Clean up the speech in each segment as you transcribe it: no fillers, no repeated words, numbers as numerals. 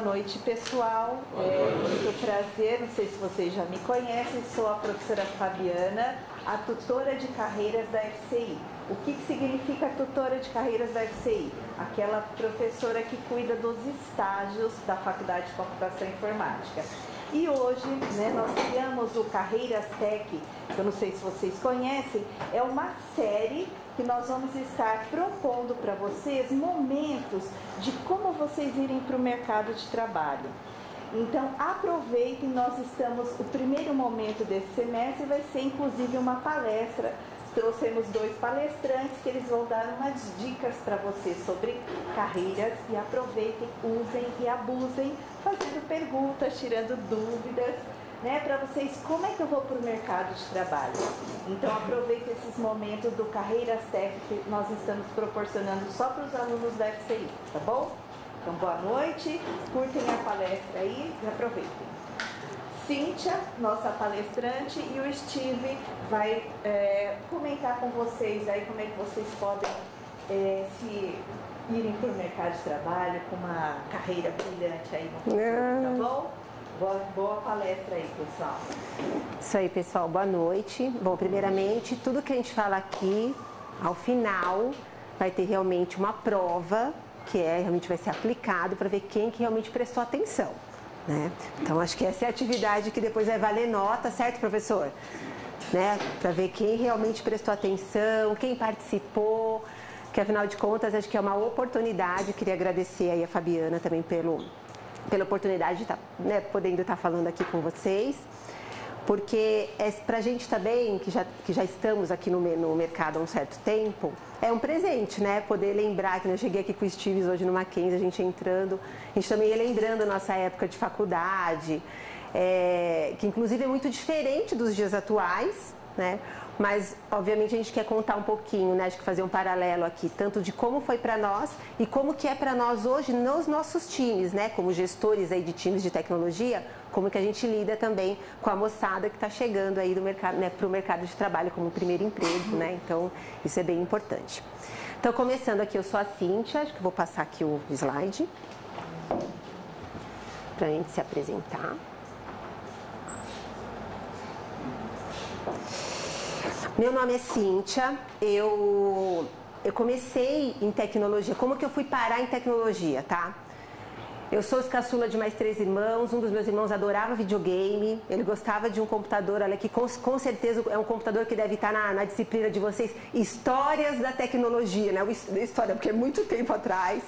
noite, pessoal. Muito prazer, não sei se vocês já me conhecem, sou a professora Fabiana, a tutora de carreiras da FCI. O que significa tutora de carreiras da FCI? Aquela professora que cuida dos estágios da Faculdade de Computação e Informática. E hoje, né, nós criamos o Carreiras Tech, que eu não sei se vocês conhecem, é uma série que nós vamos estar propondo para vocês momentos de como vocês irem para o mercado de trabalho. Então, aproveitem, nós estamos, o primeiro momento desse semestre vai ser inclusive uma palestra. Trouxemos 2 palestrantes que eles vão dar umas dicas para vocês sobre carreiras e aproveitem, usem e abusem, fazendo perguntas, tirando dúvidas, né, para vocês, como é que eu vou para o mercado de trabalho. Então, aproveitem esses momentos do Carreiras Tech que nós estamos proporcionando só para os alunos da FCI, tá bom? Então, boa noite, curtem a palestra aí e aproveitem. Cíntia, nossa palestrante, e o Steve vai comentar com vocês aí como é que vocês podem se irem para o mercado de trabalho com uma carreira brilhante aí no futuro, tá bom? Boa palestra aí, pessoal. Isso aí, pessoal. Boa noite. Bom, primeiramente, tudo que a gente fala aqui, ao final, vai ter realmente uma prova, que realmente vai ser aplicado para ver quem que realmente prestou atenção, né? Então, acho que essa é a atividade que depois vai valer nota, certo, professor? Né? Para ver quem realmente prestou atenção, quem participou, que afinal de contas, acho que é uma oportunidade. Eu queria agradecer aí a Fabiana também pela oportunidade de estar, né, podendo estar falando aqui com vocês, porque para a gente também, que já estamos aqui no mercado há um certo tempo, é um presente, né? Poder lembrar que eu cheguei aqui com o Steve hoje no Mackenzie, a gente entrando, a gente também ia lembrando a nossa época de faculdade, que inclusive é muito diferente dos dias atuais, né? Mas, obviamente, a gente quer contar um pouquinho, né? Acho que fazer um paralelo aqui, tanto de como foi para nós e como que é para nós hoje nos nossos times, né? Como gestores aí de times de tecnologia, como que a gente lida também com a moçada que está chegando aí do mercado, né, para o mercado de trabalho como primeiro emprego, né? Então, isso é bem importante. Então, começando aqui, eu sou a Cíntia, acho que vou passar aqui o slide para a gente se apresentar. Meu nome é Cíntia, eu comecei em tecnologia. Como que eu fui parar em tecnologia, tá? Eu sou caçula de mais 3 irmãos, um dos meus irmãos adorava videogame, ele gostava de um computador, olha, que com certeza é um computador que deve estar na disciplina de vocês, Histórias da Tecnologia, né? História, porque é muito tempo atrás,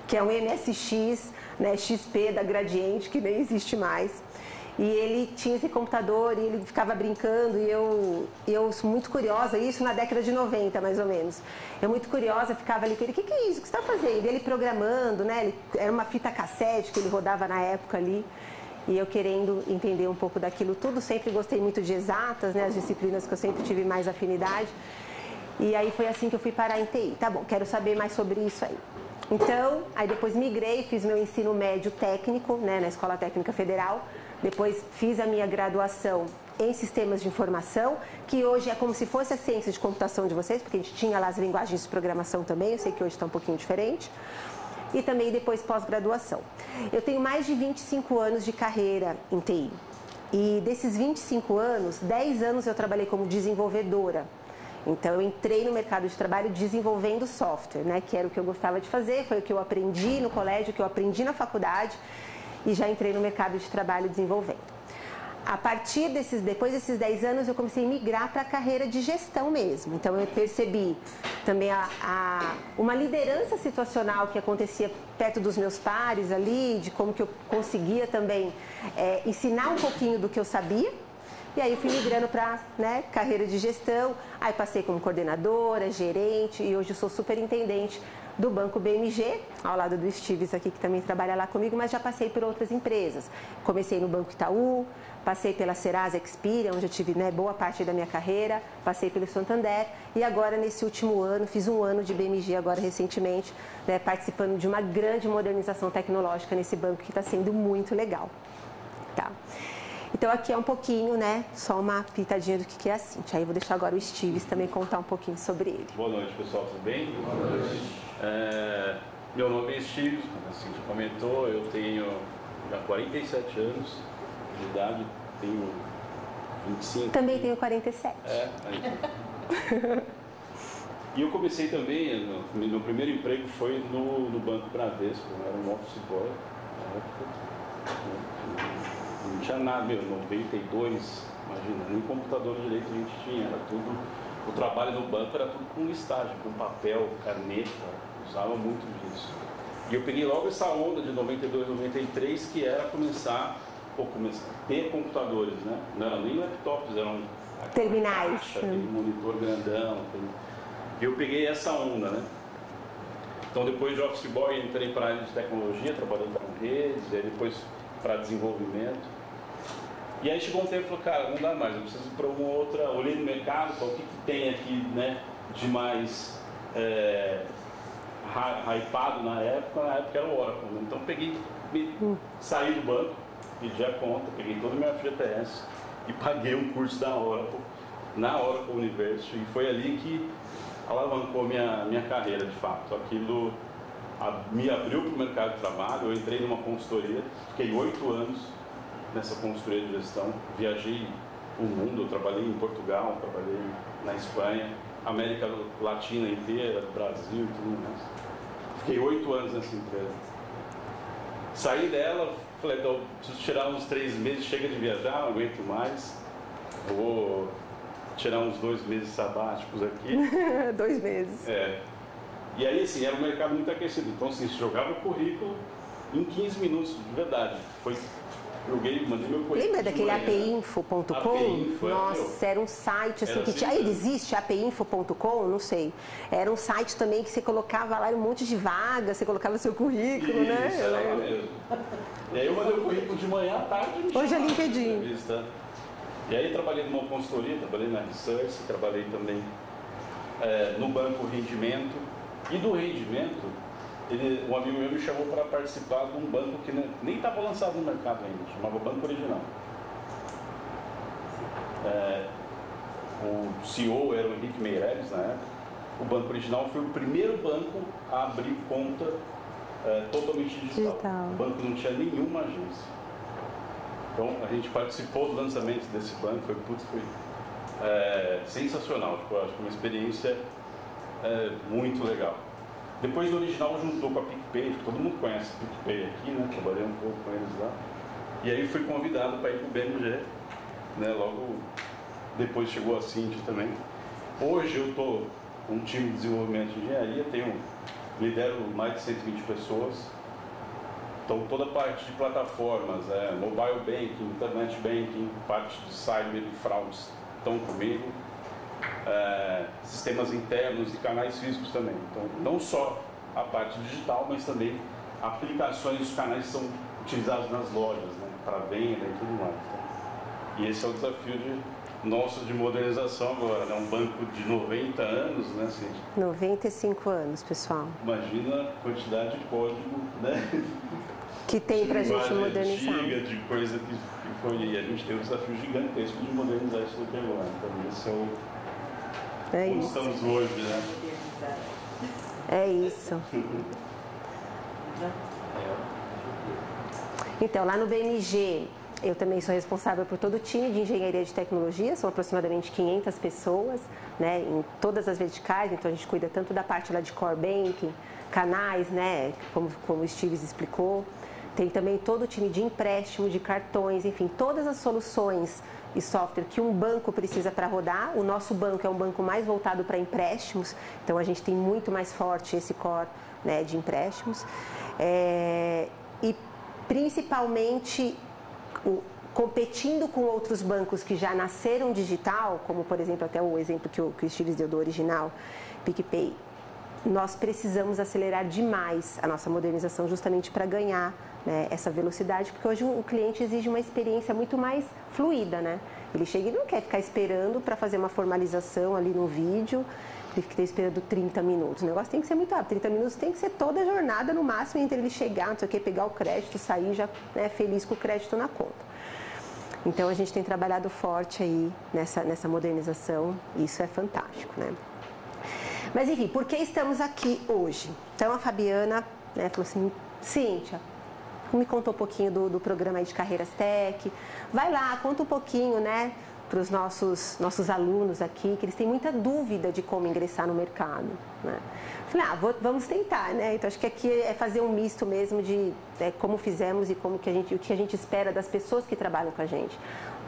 que é um MSX, né, XP da Gradiente, que nem existe mais. E ele tinha esse computador e ele ficava brincando e eu sou muito curiosa, isso na década de 90 mais ou menos. Eu muito curiosa, ficava ali com ele, o que é isso que você está fazendo? E ele programando, né? Era uma fita cassete que ele rodava na época ali. E eu querendo entender um pouco daquilo tudo, sempre gostei muito de exatas, né? As disciplinas que eu sempre tive mais afinidade. E aí foi assim que eu fui parar em TI. Tá bom, quero saber mais sobre isso aí. Então, aí depois migrei, fiz meu ensino médio técnico, né? Na Escola Técnica Federal. Depois fiz a minha graduação em sistemas de informação, que hoje é como se fosse a ciência de computação de vocês, porque a gente tinha lá as linguagens de programação também, eu sei que hoje está um pouquinho diferente. E também depois pós-graduação. Eu tenho mais de 25 anos de carreira em TI. E desses 25 anos, 10 anos eu trabalhei como desenvolvedora. Então eu entrei no mercado de trabalho desenvolvendo software, né, que era o que eu gostava de fazer, foi o que eu aprendi no colégio, o que eu aprendi na faculdade. E já entrei no mercado de trabalho desenvolvendo. A partir depois desses 10 anos, eu comecei a migrar para a carreira de gestão mesmo. Então, eu percebi também uma liderança situacional que acontecia perto dos meus pares ali, de como que eu conseguia também ensinar um pouquinho do que eu sabia. E aí, eu fui migrando para, né, carreira de gestão. Aí, passei como coordenadora, gerente e hoje eu sou superintendente do Banco BMG, ao lado do Steve aqui, que também trabalha lá comigo, mas já passei por outras empresas. Comecei no Banco Itaú, passei pela Serasa Experian, onde eu tive, né, boa parte da minha carreira, passei pelo Santander e agora, nesse último ano, fiz um ano de BMG agora recentemente, né, participando de uma grande modernização tecnológica nesse banco que está sendo muito legal. Tá? Então, aqui é um pouquinho, né, só uma pitadinha do que é a Cíntia. Aí eu vou deixar agora o Steve também contar um pouquinho sobre ele. Boa noite, pessoal, tudo bem? Boa noite. Meu nome é Steve, como a Cíntia comentou, eu tenho já 47 anos de idade, tenho 25. Também tenho 47. E eu comecei também, meu primeiro emprego foi no Banco Bradesco, eu era um office boy na época. Não tinha nada, 92, imagina, nem computador direito a gente tinha, era tudo, o trabalho no banco era tudo com listagem, com papel, caneta, usava muito disso. E eu peguei logo essa onda de 92, 93, que era começar a ter computadores, né? Não eram nem laptops, eram terminais, caixa, aquele monitor grandão. E eu peguei essa onda, né? Então depois de Office Boy entrei para a área de tecnologia, trabalhando com redes, e aí depois para desenvolvimento. E aí chegou um tempo e falei, cara, não dá mais, eu preciso ir para uma outra, olhei no mercado, o que tem aqui, né, de mais hypado na época era o Oracle, né? Então peguei, saí do banco, pedi a conta, peguei toda a minha FGTS e paguei um curso da Oracle, na Oracle University, e foi ali que alavancou minha carreira de fato. Aquilo me abriu para o mercado de trabalho, eu entrei numa consultoria, fiquei 8 anos nessa consultoria de gestão, viajei o mundo, eu trabalhei em Portugal, trabalhei na Espanha, América Latina inteira, Brasil e tudo mais. Fiquei 8 anos nessa empresa. Saí dela, falei, então, preciso tirar uns 3 meses, chega de viajar, não aguento mais, vou tirar uns 2 meses sabáticos aqui. 2 meses. E aí, assim, era um mercado muito aquecido. Então, assim, se jogava o currículo em 15 minutos, de verdade. Mandei meu currículo. Lembra daquele apinfo.com? APinfo, nossa, era um site assim que tinha. Ainda existe apinfo.com? Não sei. Era um site também que você colocava lá um monte de vagas, você colocava seu currículo, né? Isso, era lá mesmo. E aí eu mandei o currículo de manhã à tarde. Hoje é LinkedIn. E aí trabalhei numa consultoria, trabalhei na Research, trabalhei também no banco Rendimento. E do Rendimento, um amigo meu me chamou para participar de um banco que nem estava lançado no mercado ainda, chamava Banco Original. O CEO era o Henrique Meirelles na época. O Banco Original foi o primeiro banco a abrir conta totalmente digital. O banco não tinha nenhuma agência. Então a gente participou do lançamento desse banco, foi sensacional, tipo, acho que uma experiência muito legal. Depois do Original juntou com a PicPay, todo mundo conhece a PicPay aqui, né? Trabalhei um pouco com eles lá. E aí fui convidado para ir para o BMG, né? Logo depois chegou a Cintia também. Hoje eu estou com um time de desenvolvimento de engenharia, lidero mais de 120 pessoas. Então toda a parte de plataformas, mobile banking, internet banking, parte de cyber e fraudes estão comigo. Sistemas internos e canais físicos também. Então, não só a parte digital, mas também aplicações dos canais que são utilizados nas lojas, né, para venda e tudo mais. Então, e esse é o desafio nosso de modernização agora, né? Um banco de 90 anos, né, Cintia? 95 anos, pessoal. Imagina a quantidade de código, né? Que tem para a gente modernizar. De coisa que foi. E a gente tem um desafio gigantesco de modernizar isso daqui agora. Então, esse é onde estamos hoje, né? É isso. Então, lá no BMG, eu também sou responsável por todo o time de engenharia de tecnologia, são aproximadamente 500 pessoas, né, em todas as verticais, então a gente cuida tanto da parte lá de core banking, canais, né, como o Steve explicou, tem também todo o time de empréstimo, de cartões, enfim, todas as soluções e software que um banco precisa para rodar. O nosso banco é um banco mais voltado para empréstimos, então a gente tem muito mais forte esse core, né, de empréstimos. E principalmente competindo com outros bancos que já nasceram digital, como por exemplo até o exemplo que o Steve deu do Original, PicPay, nós precisamos acelerar demais a nossa modernização justamente para ganhar, né, essa velocidade, porque hoje o cliente exige uma experiência muito mais fluida, né? Ele chega e não quer ficar esperando para fazer uma formalização ali no vídeo, ele fica esperando 30 minutos. O negócio tem que ser muito rápido, 30 minutos tem que ser toda a jornada no máximo entre ele chegar, não sei o que, pegar o crédito, sair já, né, feliz com o crédito na conta. Então a gente tem trabalhado forte aí nessa modernização e isso é fantástico, né? Mas enfim, por que estamos aqui hoje? Então a Fabiana, né, falou assim, Cíntia, me conta um pouquinho do programa aí de Carreiras Tech. Vai lá, conta um pouquinho, né, para os nossos alunos aqui, que eles têm muita dúvida de como ingressar no mercado, né? Falei, vamos tentar, né? Então, acho que aqui é fazer um misto mesmo de como fizemos e o que a gente espera das pessoas que trabalham com a gente.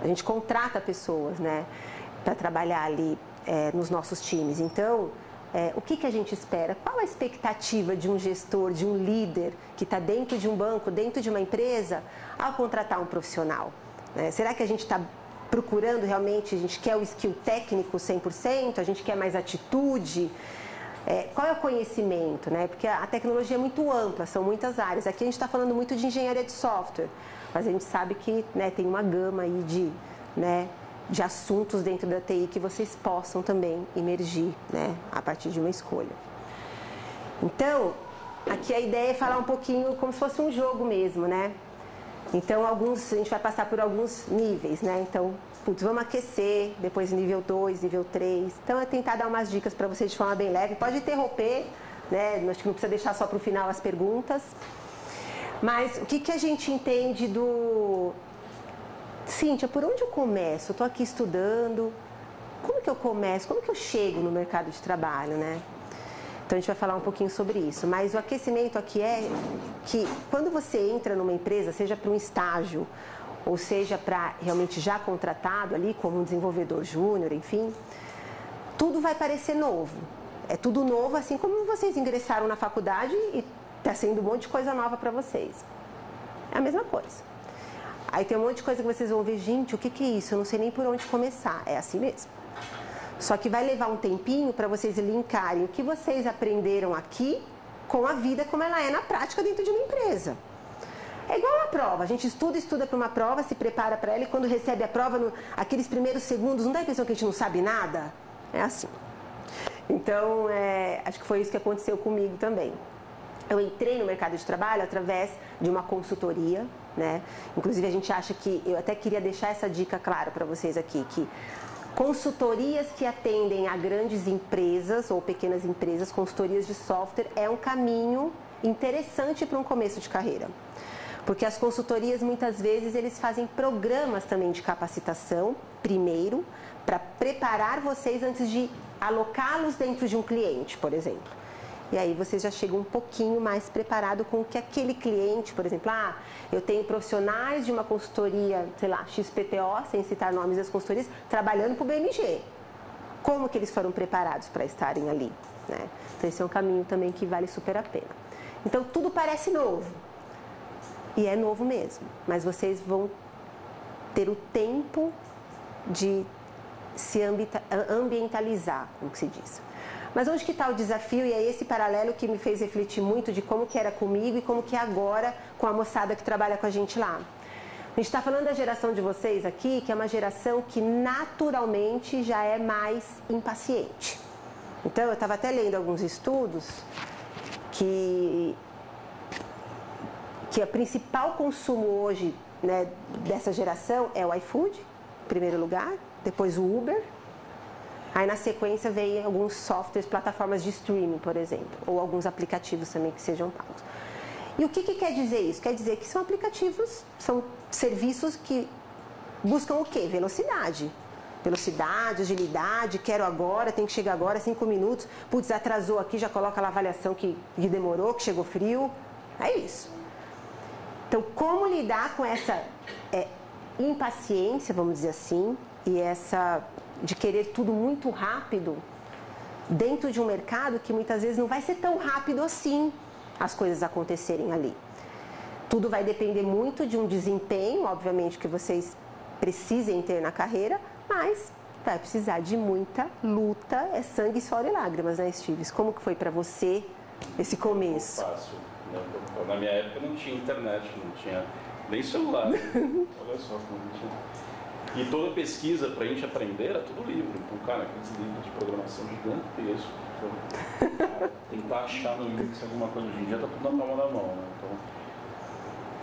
A gente contrata pessoas, né, para trabalhar ali nos nossos times. Então, o que a gente espera? Qual a expectativa de um gestor, de um líder que está dentro de um banco, dentro de uma empresa, ao contratar um profissional? Será que a gente está procurando realmente, a gente quer o skill técnico 100%, a gente quer mais atitude? Qual é o conhecimento, né? Porque a tecnologia é muito ampla, são muitas áreas. Aqui a gente está falando muito de engenharia de software, mas a gente sabe que, né, tem uma gama aí de assuntos dentro da TI que vocês possam também emergir, né, a partir de uma escolha. Então, aqui a ideia é falar um pouquinho como se fosse um jogo mesmo, né? Então, a gente vai passar por alguns níveis, né? Então, vamos aquecer, depois nível 2, nível 3. Então, é tentar dar umas dicas para vocês de forma bem leve. Pode interromper, né? Acho que não precisa deixar só para o final as perguntas. Mas, o que a gente entende do... Cíntia, por onde eu começo? Eu estou aqui estudando. Como que eu começo? Como que eu chego no mercado de trabalho, né? Então, a gente vai falar um pouquinho sobre isso. Mas o aquecimento aqui é que quando você entra numa empresa, seja para um estágio, ou seja para realmente já contratado ali como um desenvolvedor júnior, enfim, tudo vai parecer novo. É tudo novo, assim como vocês ingressaram na faculdade e está sendo um monte de coisa nova para vocês. É a mesma coisa. Aí tem um monte de coisa que vocês vão ver, gente, o que é isso? Eu não sei nem por onde começar. É assim mesmo. Só que vai levar um tempinho para vocês linkarem o que vocês aprenderam aqui com a vida como ela é na prática dentro de uma empresa. É igual uma prova. A gente estuda para uma prova, se prepara para ela e quando recebe a prova, aqueles primeiros segundos, não dá a impressão que a gente não sabe nada? É assim. Então, acho que foi isso que aconteceu comigo também. Eu entrei no mercado de trabalho através de uma consultoria, né? Inclusive, a gente acha que... Eu até queria deixar essa dica clara para vocês aqui, que consultorias que atendem a grandes empresas ou pequenas empresas, consultorias de software, é um caminho interessante para um começo de carreira. Porque as consultorias, muitas vezes, eles fazem programas também de capacitação, primeiro, para preparar vocês antes de alocá-los dentro de um cliente, por exemplo. E aí vocês já chegam um pouquinho mais preparado com o que aquele cliente, por exemplo, eu tenho profissionais de uma consultoria, sei lá, XPTO, sem citar nomes das consultorias, trabalhando para o BMG. Como que eles foram preparados para estarem ali, né? Então esse é um caminho também que vale super a pena. Então tudo parece novo. E é novo mesmo, mas vocês vão ter o tempo de se ambientalizar, como que se diz. Mas onde que está o desafio? E é esse paralelo que me fez refletir muito de como que era comigo e como que é agora com a moçada que trabalha com a gente lá. A gente está falando da geração de vocês aqui, que é uma geração que naturalmente já é mais impaciente. Então, eu estava até lendo alguns estudos que o principal consumo hoje, né, dessa geração é o iFood, em primeiro lugar, depois o Uber. Aí na sequência vem alguns softwares, plataformas de streaming, por exemplo, ou alguns aplicativos também que sejam pagos. E o que quer dizer isso? Quer dizer que são aplicativos, são serviços que buscam o quê? Velocidade. Velocidade, agilidade, quero agora, tem que chegar agora, 5 minutos. Putz, atrasou aqui, já coloca lá a avaliação que demorou, que chegou frio. É isso. Então, como lidar com essa impaciência, vamos dizer assim, e essa de querer tudo muito rápido dentro de um mercado que muitas vezes não vai ser tão rápido assim as coisas acontecerem ali. Tudo vai depender muito de um desempenho, obviamente, que vocês precisem ter na carreira, mas vai precisar de muita luta, é sangue, suor e lágrimas, né, Stives? Como que foi para você esse começo? Fácil. Na minha época não tinha internet, não tinha nem celular. Olha só como não tinha. E toda pesquisa para a gente aprender era tudo livro. Então, cara, aqueles livros de programação gigantescos. Então, tentar achar no Linux alguma coisa hoje em dia está tudo na palma da mão, né? Então,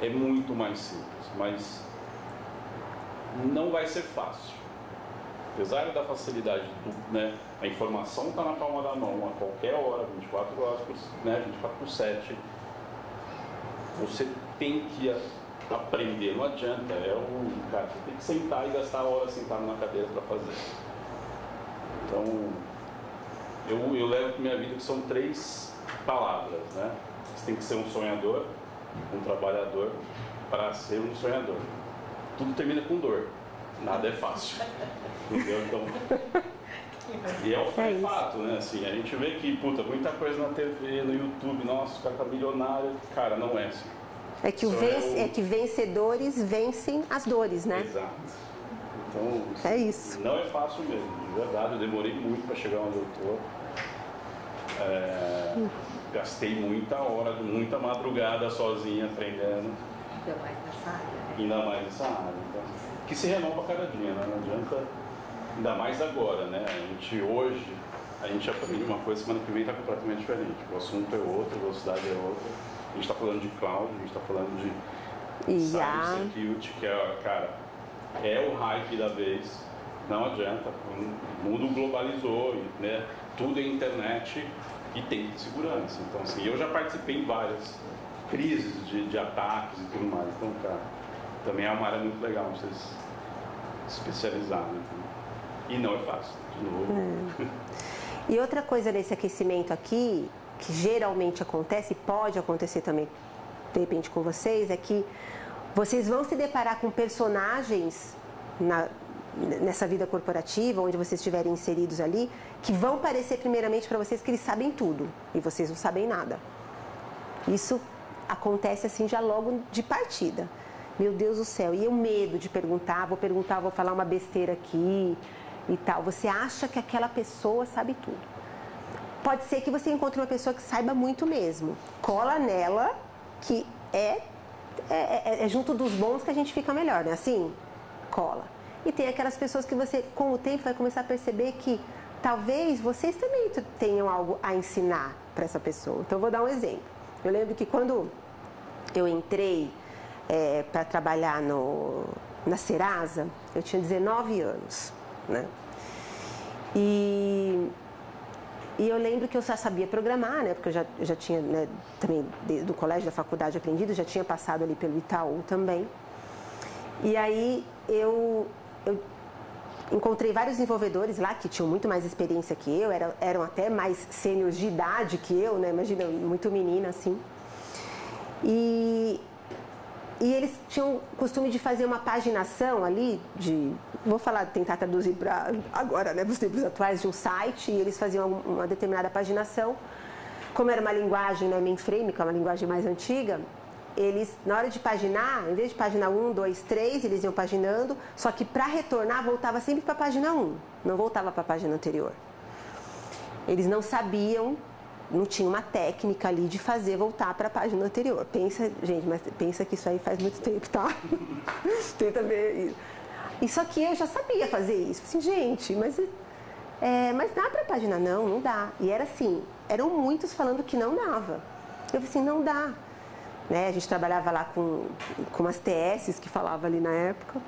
é muito mais simples, mas não vai ser fácil. Apesar da facilidade, né, a informação está na palma da mão a qualquer hora, 24 horas, 24/7. Você tem que aprender, não adianta. Cara, você tem que sentar e gastar horas sentado na cadeira para fazer. Então, eu levo para minha vida que são 3 palavras, né? Você tem que ser um sonhador, um trabalhador, para ser um sonhador. Tudo termina com dor, nada é fácil. Entendeu? Então, e é fato, né? Assim, a gente vê que, muita coisa na TV, no YouTube, nossa, o cara tá milionário. Cara, não é assim. É que vencedores vencem as dores, né? Exato. Então, é isso. Não é fácil mesmo, de verdade. Eu demorei muito para chegar onde eu tô. Gastei muita hora, muita madrugada sozinha aprendendo. Ainda mais nessa área, né? Ainda mais nessa área. Então, que se renova cada dia, né? Não adianta, ainda mais agora, né? Hoje, a gente aprende uma coisa, semana que vem está completamente diferente. O assunto é outro, a velocidade é outra. A gente está falando de cloud, a gente está falando de cybersecurity, que é o hype da vez. Não adianta, o mundo globalizou, né? Tudo é internet e tem que ter segurança. Então, assim, eu já participei em várias crises de ataques e tudo mais. Então, cara, também é uma área muito legal pra vocês se especializarem. Né? E não é fácil, de novo. E outra coisa nesse aquecimento aqui, que geralmente acontece, pode acontecer também, de repente, com vocês, é que vocês vão se deparar com personagens nessa vida corporativa, onde vocês estiverem inseridos ali, que vão parecer primeiramente para vocês que eles sabem tudo e vocês não sabem nada. Isso acontece assim já logo de partida. Meu Deus do céu, e o medo de perguntar, vou falar uma besteira aqui e tal. Você acha que aquela pessoa sabe tudo. Pode ser que você encontre uma pessoa que saiba muito mesmo. Cola nela, que é junto dos bons que a gente fica melhor, né? Assim, cola. E tem aquelas pessoas que você, com o tempo, vai começar a perceber que talvez vocês também tenham algo a ensinar para essa pessoa. Então, eu vou dar um exemplo. Eu lembro que quando eu entrei para trabalhar na Serasa, eu tinha 19 anos, né? E eu lembro que eu já sabia programar, né? Porque eu já tinha, né, também do colégio, da faculdade aprendido, já tinha passado ali pelo Itaú também. E aí eu encontrei vários desenvolvedores lá que tinham muito mais experiência que eu, eram até mais sêniores de idade que eu, né? Imagina, muito menina assim. E eles tinham o costume de fazer uma paginação ali, vou tentar traduzir para agora, né, para os tempos atuais, de um site, e eles faziam uma determinada paginação. Como era uma linguagem, né, mainframe, que é uma linguagem mais antiga, eles, na hora de paginar, em vez de paginar 1, 2, 3, eles iam paginando, só que para retornar voltava sempre para a página 1, não voltava para a página anterior. Eles não sabiam, não tinha uma técnica ali de fazer voltar para a página anterior. Pensa, gente, mas pensa que isso aí faz muito tempo, tá? Tenta ver isso. E só que eu já sabia fazer isso. Assim, gente, mas dá para a página? Não dá. E era assim, eram muitos falando que não dava. Eu falei assim, não dá. Né? A gente trabalhava lá com umas TS que falava ali na época.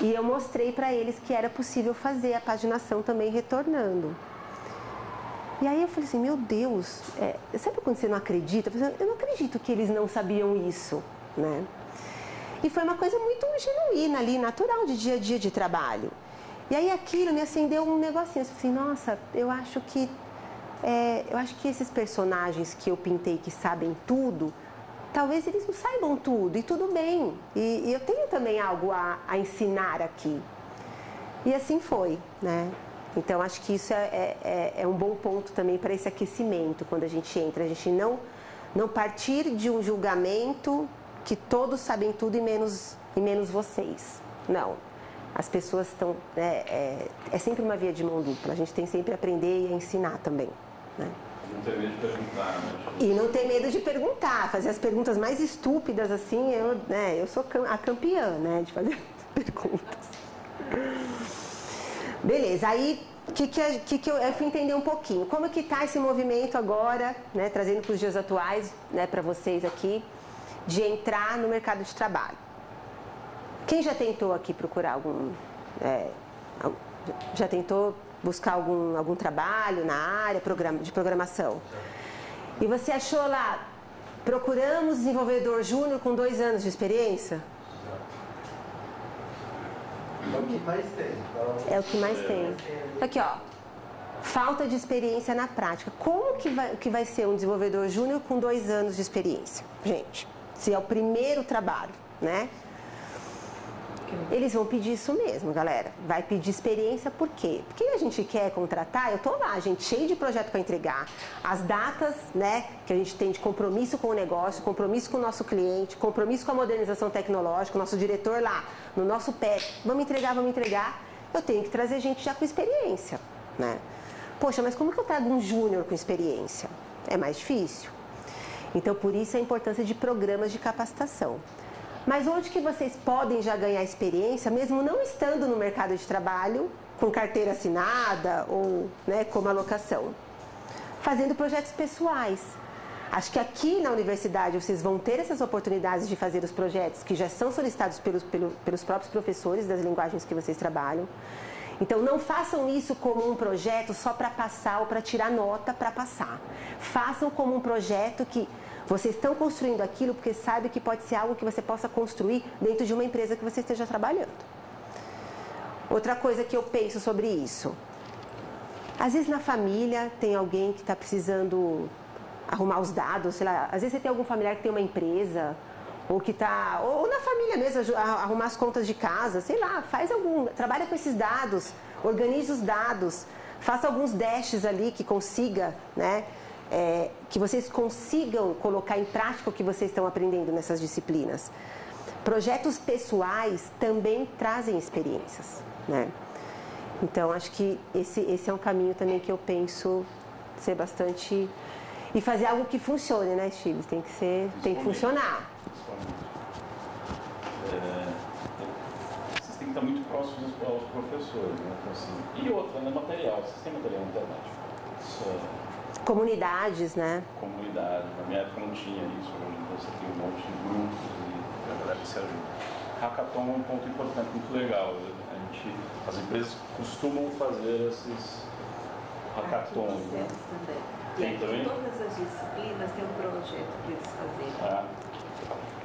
E eu mostrei para eles que era possível fazer a paginação também retornando. E aí eu falei assim, meu Deus, sabe quando você não acredita? Eu não acredito que eles não sabiam isso, né? E foi uma coisa muito genuína ali, natural, de dia a dia de trabalho. E aí aquilo me acendeu um negocinho, eu falei assim, nossa, eu acho que esses personagens que eu pintei que sabem tudo, talvez eles não saibam tudo, e tudo bem. E eu tenho também algo a ensinar aqui. E assim foi, né? Então, acho que isso é um bom ponto também para esse aquecimento, quando a gente entra. A gente não partir de um julgamento que todos sabem tudo e menos vocês. Não. As pessoas estão... É sempre uma via de mão dupla. A gente tem sempre a aprender e a ensinar também, né? Não ter medo de perguntar, né? E não ter medo de perguntar. Fazer as perguntas mais estúpidas, assim, eu sou a campeã, né? De fazer perguntas. Beleza, aí eu fui entender um pouquinho. Como que está esse movimento agora, né, trazendo para os dias atuais, né, para vocês aqui, de entrar no mercado de trabalho? Quem já tentou aqui procurar já tentou buscar algum trabalho na área de programação? E você achou lá Procuramos desenvolvedor júnior com 2 anos de experiência? É o que mais tem. É o que mais tem. Aqui, ó. Falta de experiência na prática. Como que vai ser um desenvolvedor júnior com 2 anos de experiência? Gente, se é o primeiro trabalho, né? Eles vão pedir isso mesmo, galera. Vai pedir experiência por quê? Porque a gente quer contratar, eu tô lá, gente, cheio de projeto para entregar. As datas, né, que a gente tem de compromisso com o negócio, compromisso com o nosso cliente, compromisso com a modernização tecnológica, o nosso diretor lá, no nosso pé, vamos entregar. Eu tenho que trazer gente já com experiência, né? Poxa, mas como que eu trago um júnior com experiência? É mais difícil. Então, por isso a importância de programas de capacitação. Mas onde que vocês podem já ganhar experiência, mesmo não estando no mercado de trabalho, com carteira assinada ou, né, como alocação? Fazendo projetos pessoais. Acho que aqui na universidade vocês vão ter essas oportunidades de fazer os projetos que já são solicitados pelos próprios professores das linguagens que vocês trabalham. Então, não façam isso como um projeto só para passar ou para tirar nota para passar. Façam como um projeto que vocês estão construindo aquilo porque sabem que pode ser algo que você possa construir dentro de uma empresa que você esteja trabalhando. Outra coisa que eu penso sobre isso. Às vezes na família tem alguém que está precisando arrumar os dados, sei lá. Às vezes você tem algum familiar que tem uma empresa ou que está... Ou na família mesmo, arrumar as contas de casa, sei lá. Trabalha com esses dados, organize os dados, faça alguns dashes ali que consiga, né? Que vocês consigam colocar em prática o que vocês estão aprendendo nessas disciplinas. Projetos pessoais também trazem experiências, né? Então, acho que esse é um caminho também que eu penso ser bastante... E fazer algo que funcione, né, Steve? Tem que funcionar. Vocês têm que estar muito próximos aos professores, né? Então, assim, e outra, né? Material. Vocês têm material na internet? Comunidades, né? Comunidade. Na minha época não tinha isso. Hoje você tem um monte de grupos e a galera se ajuda. Hackathon é um ponto importante, muito legal. As empresas costumam fazer esses hackathons. Né? Tem também? Todas as disciplinas têm um projeto para eles fazerem.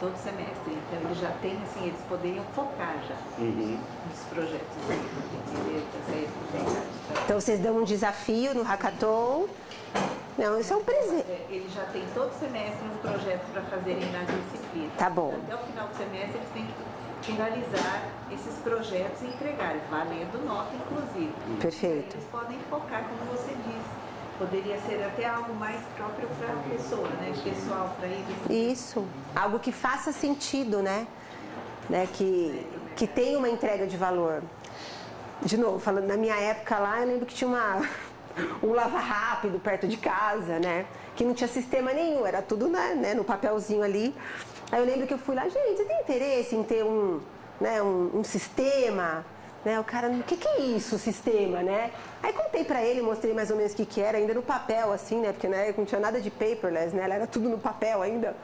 Todo semestre. Então eles já têm, assim, eles poderiam focar já nos projetos. Então vocês dão um desafio no hackathon. Não, isso é um presente. Eles já têm todo semestre um projeto para fazerem na disciplina. Tá bom. Até o final do semestre eles têm que finalizar esses projetos e entregar, valendo nota, inclusive. Perfeito. Eles podem focar, como você disse. Poderia ser até algo mais próprio para a pessoa, né? Pessoal para eles. Isso. Algo que faça sentido, né? Que tenha uma entrega de valor. De novo, falando na minha época lá, eu lembro que tinha um lava rápido perto de casa, né? Que não tinha sistema nenhum, era tudo né, no papelzinho ali. Aí eu lembro que eu fui lá, gente, você tem interesse em ter um sistema? Né? O cara, o que é isso, sistema, né? Aí contei pra ele, mostrei mais ou menos o que era, ainda no papel, assim, né? Porque né, não tinha nada de paperless, né? Ela era tudo no papel ainda.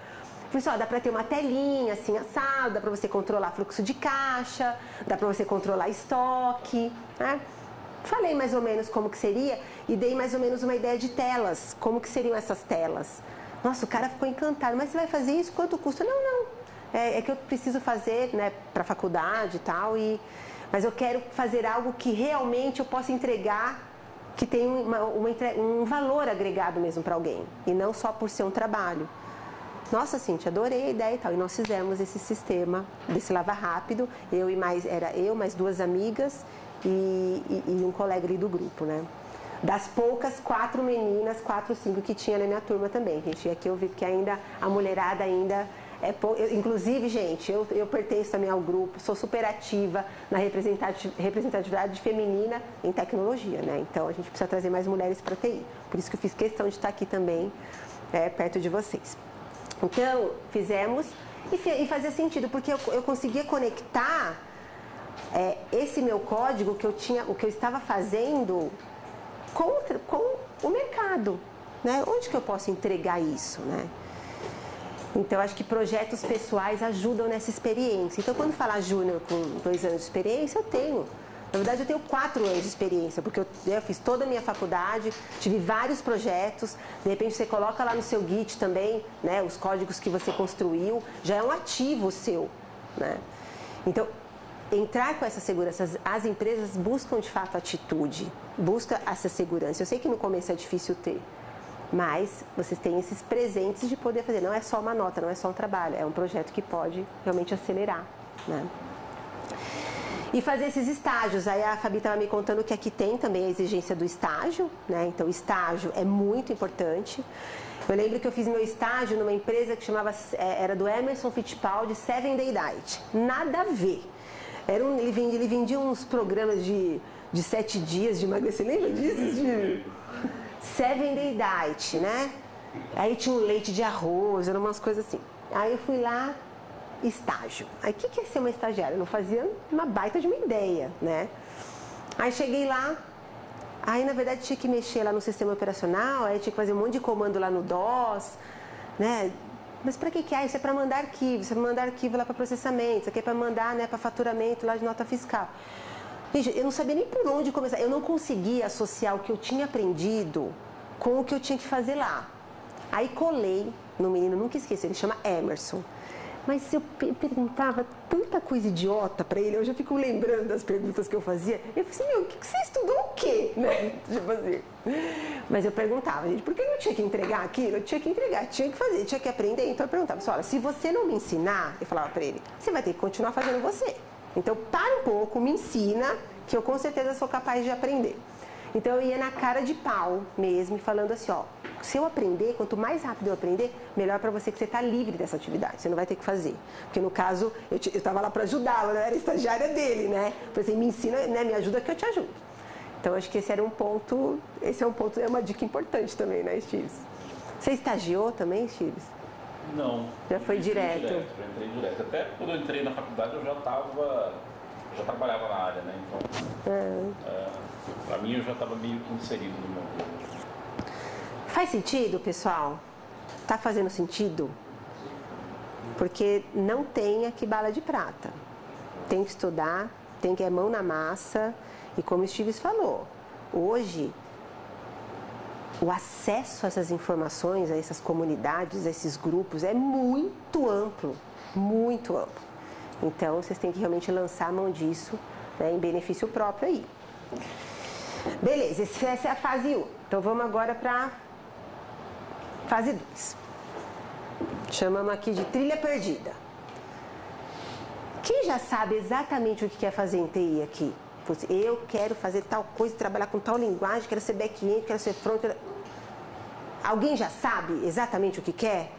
Falei assim, ó, dá pra ter uma telinha, assim, assado, dá pra você controlar fluxo de caixa, dá pra você controlar estoque, né? Falei mais ou menos como que seria e dei mais ou menos uma ideia de telas, como que seriam essas telas. Nossa, o cara ficou encantado, mas você vai fazer isso? Quanto custa? Não. É que eu preciso fazer, né, pra faculdade e tal, mas eu quero fazer algo que realmente eu possa entregar, que tem um valor agregado mesmo para alguém, e não só por ser um trabalho. Nossa, Cíntia, adorei a ideia e tal. E nós fizemos esse sistema desse lava rápido, era eu, mais 2 amigas e um colega ali do grupo, né? Das poucas 4 meninas, 4 ou 5 que tinha na minha turma também, gente. E aqui eu vi que ainda a mulherada ainda... inclusive, gente, eu pertenço também ao grupo, sou super ativa na representatividade feminina em tecnologia, né? Então, a gente precisa trazer mais mulheres para a TI. Por isso que eu fiz questão de estar aqui também, perto de vocês. Então, fizemos e fazia sentido, porque eu conseguia conectar esse meu código que eu tinha, o que eu estava fazendo com o mercado, né? Onde que eu posso entregar isso, né? Então, acho que projetos pessoais ajudam nessa experiência. Então, quando falar júnior com 2 anos de experiência, eu tenho Na verdade, eu tenho 4 anos de experiência, porque eu fiz toda a minha faculdade, tive vários projetos, de repente você coloca lá no seu Git também, né, os códigos que você construiu, já é um ativo seu, né? Então, entrar com essa segurança, as empresas buscam de fato atitude, buscam essa segurança. Eu sei que no começo é difícil ter, mas vocês têm esses presentes de poder fazer. Não é só uma nota, não é só um trabalho, é um projeto que pode realmente acelerar, né? E fazer esses estágios. Aí a Fabi estava me contando que aqui tem também a exigência do estágio, né? Então, estágio é muito importante. Eu lembro que eu fiz meu estágio numa empresa que era do Emerson Fittipaldi, 7 Day Diet. Nada a ver. Ele vendia uns programas de 7 dias de emagrecer. Lembra disso? De 7 Day Diet, né? Aí tinha um leite de arroz, eram umas coisas assim. Aí eu fui lá, estágio. Aí o que é ser uma estagiária? Eu não fazia uma baita de uma ideia, né? Aí cheguei lá, aí na verdade tinha que mexer lá no sistema operacional, aí tinha que fazer um monte de comando lá no DOS, né? Mas para que é? Isso é para mandar arquivo, isso é para mandar arquivo lá para processamento, isso aqui é para mandar, né, para faturamento lá de nota fiscal. Gente, eu não sabia nem por onde começar, eu não conseguia associar o que eu tinha aprendido com o que eu tinha que fazer lá. Aí colei no menino, nunca esqueci, ele chama Emerson. Mas eu perguntava tanta coisa idiota para ele, eu já fico lembrando das perguntas que eu fazia. Eu falei assim, meu, você estudou o quê? Né? Tipo assim. Mas eu perguntava, gente, por que eu não tinha que entregar aquilo? Eu tinha que entregar, tinha que fazer, tinha que aprender. Então eu perguntava, olha, se você não me ensinar, eu falava para ele, você vai ter que continuar fazendo você. Então para um pouco, me ensina, que eu com certeza sou capaz de aprender. Então eu ia na cara de pau mesmo, falando assim, ó, se eu aprender, quanto mais rápido eu aprender, melhor para você, que você está livre dessa atividade, você não vai ter que fazer. Porque no caso, eu estava lá para ajudá-lo, eu era estagiária dele, né? Falei assim, me ensina, né, me ajuda que eu te ajudo. Então acho que esse é um ponto, é uma dica importante também, né, Stives? Você estagiou também, Stives? Não. Já foi direto? Já entrei direto. Até quando eu entrei na faculdade eu já trabalhava na área, né? Então, para mim eu já estava meio que inserido no meu mundo. Faz sentido, pessoal? Tá fazendo sentido? Porque não tem aqui bala de prata. Tem que estudar, tem que ir mão na massa. E como o Stives falou, hoje o acesso a essas informações, a essas comunidades, a esses grupos é muito amplo, muito amplo. Então vocês têm que realmente lançar a mão disso, né, em benefício próprio aí. Beleza, essa é a fase 1. Então vamos agora para fase 2. Chamamos aqui de trilha perdida. Quem já sabe exatamente o que quer fazer em TI aqui? Eu quero fazer tal coisa, trabalhar com tal linguagem, quero ser back-end, quero ser front. Alguém já sabe exatamente o que quer?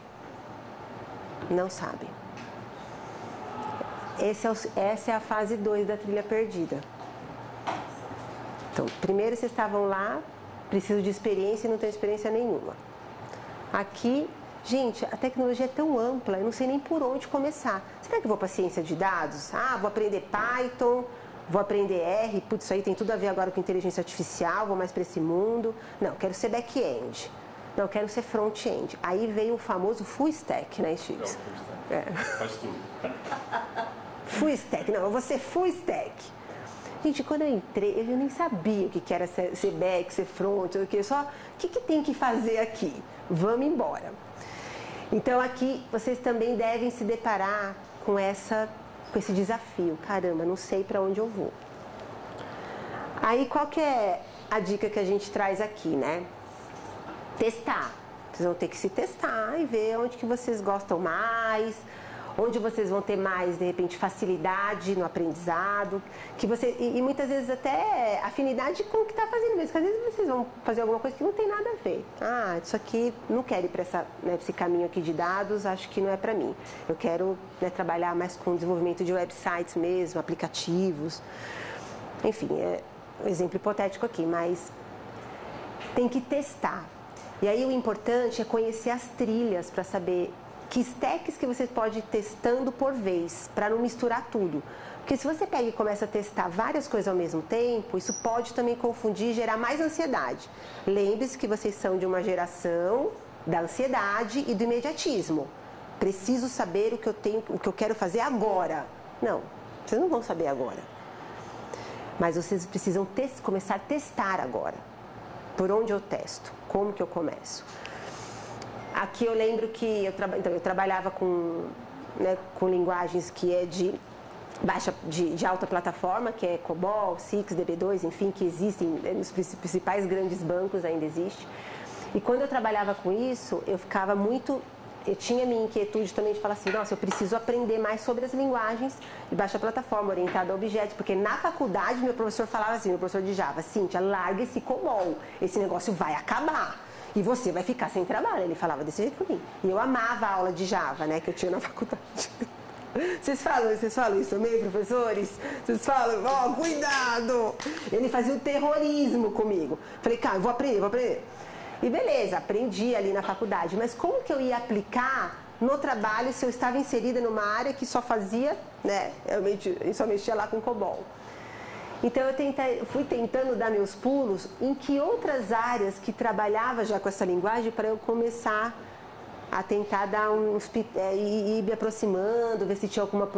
Não sabe. Essa é a fase 2 da trilha perdida. Então, primeiro vocês estavam lá, preciso de experiência e não tenho experiência nenhuma. Aqui, gente, a tecnologia é tão ampla, eu não sei nem por onde começar. Será que eu vou para ciência de dados? Vou aprender Python, vou aprender R, putz, isso aí tem tudo a ver agora com inteligência artificial, vou mais para esse mundo. Não, quero ser back-end. Não, quero ser front-end. Aí veio o famoso full stack, né, Stives? Faz tudo. Full stack, não, eu vou ser full stack. Gente, quando eu entrei, eu nem sabia o que era ser back, ser front, o que tem que fazer aqui? Vamos embora. Então aqui vocês também devem se deparar com esse desafio. Caramba, não sei para onde eu vou. Aí qual que é a dica que a gente traz aqui, né? Testar. Vocês vão ter que se testar e ver onde que vocês gostam mais, onde vocês vão ter mais, de repente, facilidade no aprendizado, e muitas vezes até afinidade com o que está fazendo mesmo, porque às vezes vocês vão fazer alguma coisa que não tem nada a ver. Isso aqui, não quero ir para esse caminho aqui de dados, acho que não é para mim. Eu quero, né, trabalhar mais com o desenvolvimento de websites mesmo, aplicativos, enfim, é um exemplo hipotético aqui, mas tem que testar. E aí o importante é conhecer as trilhas para saber que stacks que você pode ir testando por vez, para não misturar tudo. Porque se você pega e começa a testar várias coisas ao mesmo tempo, isso pode também confundir e gerar mais ansiedade. Lembre-se que vocês são de uma geração da ansiedade e do imediatismo. Preciso saber o que eu quero fazer agora. Não, vocês não vão saber agora. Mas vocês precisam começar a testar agora. Por onde eu testo? Como que eu começo? Aqui eu lembro que eu trabalhava com linguagens que é de alta plataforma, que é COBOL, CIX, DB2, enfim, que existem nos principais grandes bancos, ainda existe. E quando eu trabalhava com isso, eu tinha minha inquietude também de falar assim, nossa, eu preciso aprender mais sobre as linguagens de baixa plataforma, orientada a objetos, porque na faculdade meu professor falava assim, meu professor de Java, Cíntia, larga esse COBOL, esse negócio vai acabar e você vai ficar sem trabalho. Ele falava desse jeito pra mim. E eu amava a aula de Java, né, que eu tinha na faculdade. Vocês falam isso também, professores? Vocês falam, cuidado! Ele fazia o terrorismo comigo. Falei, cara, eu vou aprender. E beleza, aprendi ali na faculdade, mas como que eu ia aplicar no trabalho se eu estava inserida numa área que só fazia, né, eu só mexia lá com COBOL. Então eu fui tentando dar meus pulos em que outras áreas que trabalhava já com essa linguagem para eu começar a tentar dar ir me aproximando, ver se tinha alguma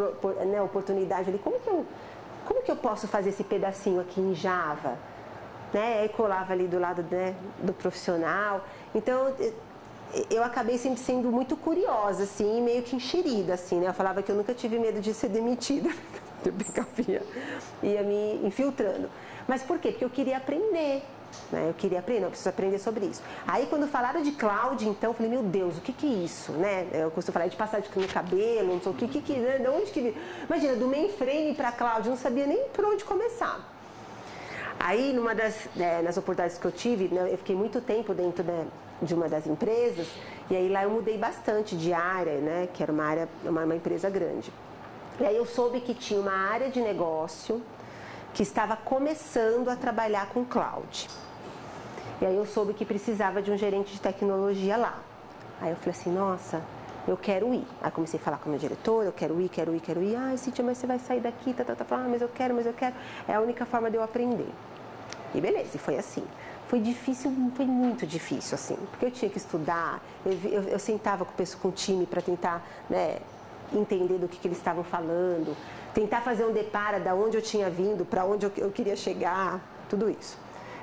oportunidade ali. Como que eu posso fazer esse pedacinho aqui em Java? Né? Aí colava ali do lado, né, do profissional. Então, eu acabei sempre sendo muito curiosa, assim, meio que enxerida, assim, né? Eu falava que eu nunca tive medo de ser demitida. Ia me infiltrando. Mas por quê? Porque eu queria aprender. Né? Eu queria aprender, eu preciso aprender sobre isso. Aí, quando falaram de cloud, então, eu falei, meu Deus, o que é isso? Né? Eu costumo falar de passar no cabelo, não sei o que, né? De onde que... Imagina, do mainframe para cloud, eu não sabia nem por onde começar. Aí, nas oportunidades que eu tive, né, eu fiquei muito tempo dentro de uma das empresas, e aí lá eu mudei bastante de área, né, que era uma empresa grande. E aí eu soube que tinha uma área de negócio que estava começando a trabalhar com cloud. E aí eu soube que precisava de um gerente de tecnologia lá. Aí eu falei assim, nossa, eu quero ir. Aí comecei a falar com a minha diretora, eu quero ir. Ai, Cíntia, mas você vai sair daqui, mas eu quero. É a única forma de eu aprender. E beleza, e foi assim. Foi muito difícil, assim, porque eu tinha que estudar, eu sentava com o time para tentar, né, entender do que eles estavam falando, tentar fazer um depara da onde eu tinha vindo, para onde eu queria chegar, tudo isso.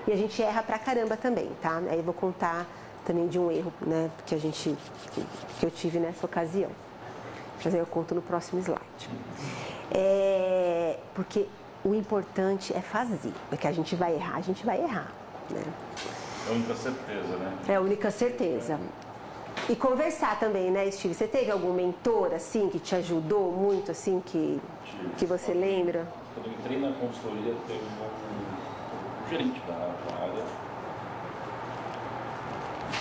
E a gente erra pra caramba também, tá? Aí eu vou contar também de um erro, né, que eu tive nessa ocasião. Mas aí eu conto no próximo slide. Porque o importante é fazer, porque a gente vai errar, né? É a única certeza, né? É a única certeza. E conversar também, né, Steve? Você teve algum mentor, assim, que te ajudou muito, assim, que você lembra? Quando eu entrei na consultoria, teve um gerente da área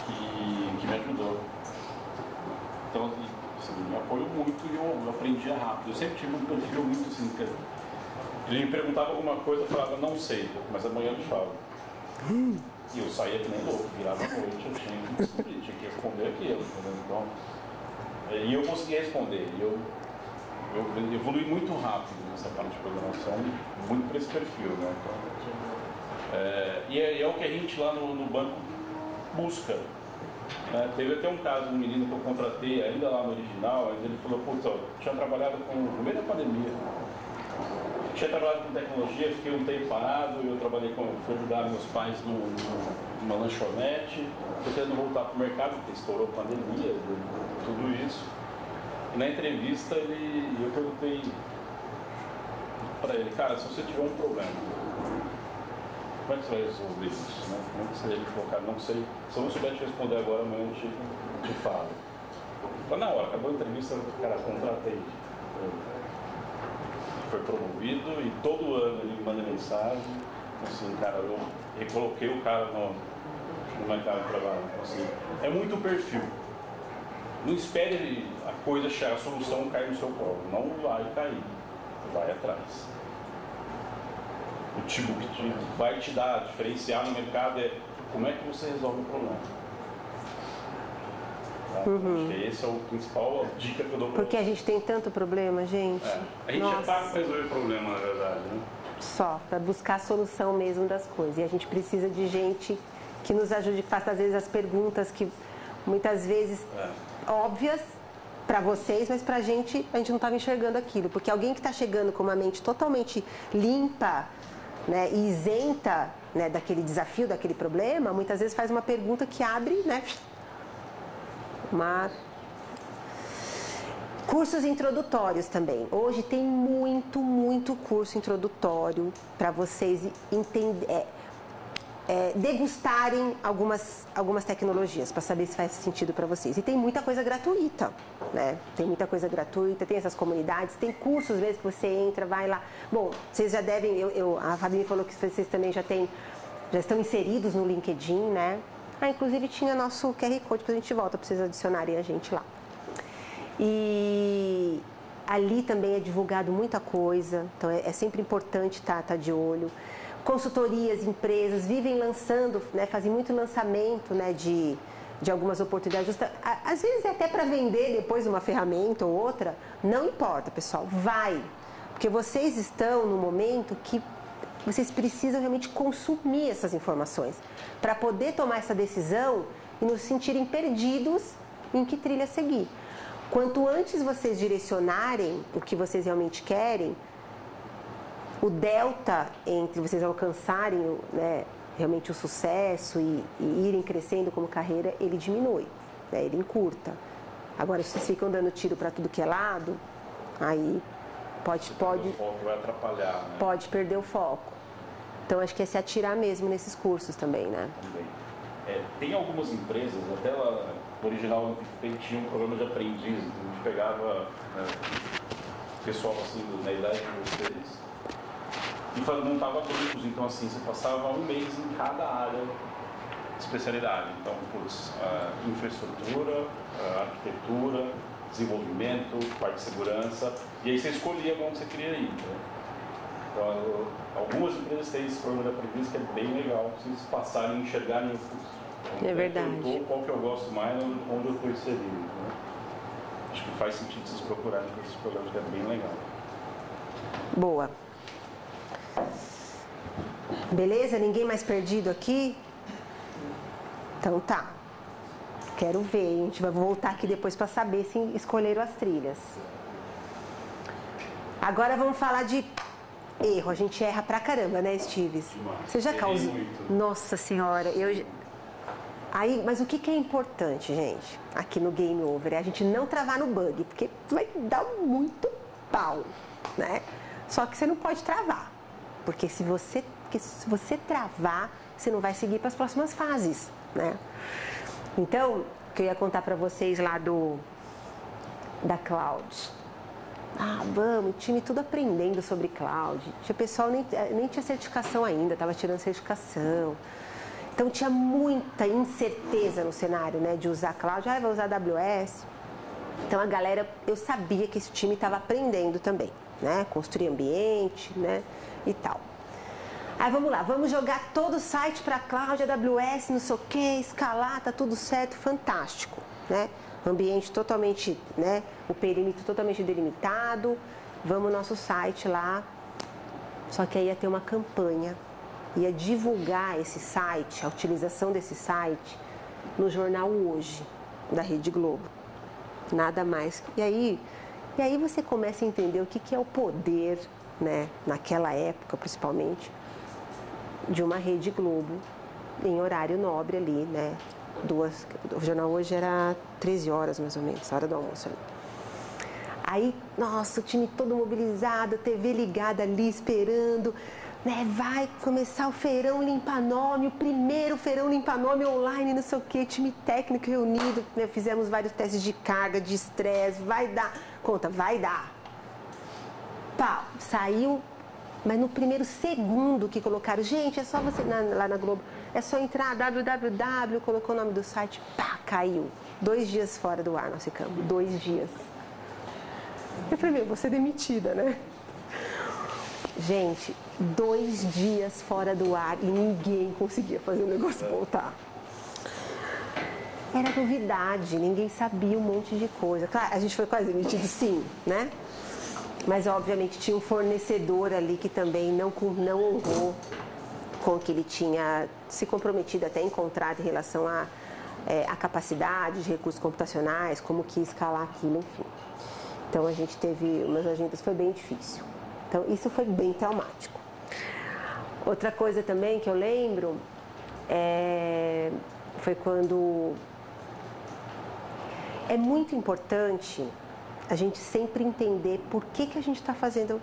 que me ajudou. Então, assim, me apoiou muito e eu aprendia rápido. Eu sempre tive um perfil muito assim, ele me perguntava alguma coisa, eu falava, não sei, mas amanhã eu te falo. E eu saía que nem louco, virava a noite, eu tinha que descobrir, tinha que responder aquilo. Então, e eu conseguia responder. Eu evolui muito rápido nessa parte de programação, muito para esse perfil. Né? Então, e é o que a gente lá no banco busca. Né? Teve até um caso de um menino que eu contratei ainda lá no original, ele falou, putz, eu tinha trabalhado no meio da pandemia. Tinha trabalhado com tecnologia, fiquei um tempo parado, eu fui ajudar meus pais numa lanchonete, estou querendo voltar para o mercado, porque estourou a pandemia, tudo isso. E na entrevista eu perguntei para ele, cara, se você tiver um problema, como é que você vai resolver isso? Né? Como é que você... Ele falou, cara, não sei, se eu não souber te responder agora, amanhã eu te falo. Foi na hora, acabou a entrevista, cara, contratei. Foi promovido e todo ano ele me manda mensagem, assim, cara, eu recoloquei o cara no mercado de trabalho. Assim, é muito perfil. Não espere a coisa chegar, a solução cair no seu colo. Não vai cair. Vai atrás. O tipo que vai te dar, diferenciar no mercado é como é que você resolve o problema. Acho que esse é o principal dica que eu dou para Porque a gente tem tanto problema, gente. A gente já está para resolver o problema, na verdade, né? Só, para buscar a solução mesmo das coisas. E a gente precisa de gente que nos ajude, que faça às vezes as perguntas que muitas vezes óbvias para vocês, mas para a gente não estava enxergando aquilo. Porque alguém que está chegando com uma mente totalmente limpa, né, e isenta, né, daquele desafio, daquele problema, muitas vezes faz uma pergunta que abre, né, Cursos introdutórios também. Hoje tem muito curso introdutório para vocês degustarem algumas tecnologias, para saber se faz sentido para vocês. E tem muita coisa gratuita, né? Tem muita coisa gratuita, tem essas comunidades, tem cursos mesmo que você entra, vai lá. Bom, vocês já devem, a Fabi falou que vocês também já estão inseridos no LinkedIn, né? Inclusive tinha nosso QR Code, que a gente volta para vocês adicionarem a gente lá. E ali também é divulgado muita coisa, então é sempre importante estar de olho. Consultorias, empresas vivem lançando, né, fazem muito lançamento, né, de algumas oportunidades. Às vezes até para vender depois uma ferramenta ou outra, não importa, pessoal, vai. Porque vocês estão no momento que vocês precisam realmente consumir essas informações para poder tomar essa decisão e não se sentirem perdidos em que trilha seguir. Quanto antes vocês direcionarem o que vocês realmente querem, o delta entre vocês alcançarem, né, realmente o sucesso e irem crescendo como carreira, ele diminui, né, ele encurta. Agora, se vocês ficam dando tiro para tudo que é lado, aí pode o foco vai atrapalhar, né? Pode perder o foco. Então, acho que é se atirar mesmo nesses cursos também, né? Também. Tem algumas empresas, até lá, no original tinha um programa de aprendiz, a gente pegava pessoal assim, na idade de vocês, e montava grupos, então assim, você passava um mês em cada área de especialidade. Então, infraestrutura, arquitetura, desenvolvimento, parte de segurança, e aí você escolhia onde você queria ir. Né? Então, algumas empresas têm esse programa de aprendiz que é bem legal, vocês passarem e enxergarem o curso. É verdade. Qual que eu gosto mais, onde eu estou inserido. Né? Acho que faz sentido vocês procurarem por esses programas, que é bem legal. Boa. Beleza? Ninguém mais perdido aqui? Então tá. Quero ver. A gente vai voltar aqui depois para saber se escolheram as trilhas. Agora vamos falar de erro. A gente erra pra caramba, né, Steve? Você já causou? Nossa Senhora, Aí, mas o que é importante, gente, aqui no Game Over, é a gente não travar no bug, porque vai dar muito pau, né? Só que você não pode travar, porque se você travar, você não vai seguir para as próximas fases, né? Então, o que eu ia contar para vocês lá da Cloud. Vamos, o time tudo aprendendo sobre Cloud. O pessoal nem tinha certificação ainda, estava tirando certificação. Então, tinha muita incerteza no cenário, né, de usar Cloud. Vai usar AWS. Então, a galera, eu sabia que esse time estava aprendendo também, né, construir ambiente, né, e tal. Aí, vamos lá, vamos jogar todo o site para Cloud, AWS, não sei o quê, escalar, tá tudo certo, fantástico, né? Ambiente totalmente, né, o perímetro totalmente delimitado. Vamos no nosso site lá. Só que aí ia ter uma campanha, ia divulgar esse site, a utilização desse site, no jornal Hoje, da Rede Globo. Nada mais. E aí você começa a entender o que é o poder, né, naquela época, principalmente, de uma Rede Globo em horário nobre ali, né? O jornal Hoje era 13 horas, mais ou menos, a hora do almoço ali. Aí, nossa, o time todo mobilizado, TV ligada ali, esperando, né? Vai começar o feirão limpa-nome, o primeiro feirão limpa-nome online, não sei o quê, time técnico reunido, né? Fizemos vários testes de carga, de estresse, vai dar, conta, vai dar. Pau, saiu, mas no primeiro segundo que colocaram, gente, é só você, lá na Globo, é só entrar, www, colocou o nome do site, pá, caiu. 2 dias fora do ar nós ficamos, 2 dias. Eu falei, vou ser demitida, né? Gente, 2 dias fora do ar e ninguém conseguia fazer o negócio voltar. Era novidade, ninguém sabia um monte de coisa. Claro, a gente foi quase demitido, sim, né? Mas, obviamente, tinha um fornecedor ali que também não honrou com o que ele tinha se comprometido até em contrato em relação à capacidade de recursos computacionais, como que escalar aquilo, enfim. Então, a gente teve umas agendas, foi bem difícil. Então, isso foi bem traumático. Outra coisa também que eu lembro foi quando... É muito importante a gente sempre entender por que a gente está fazendo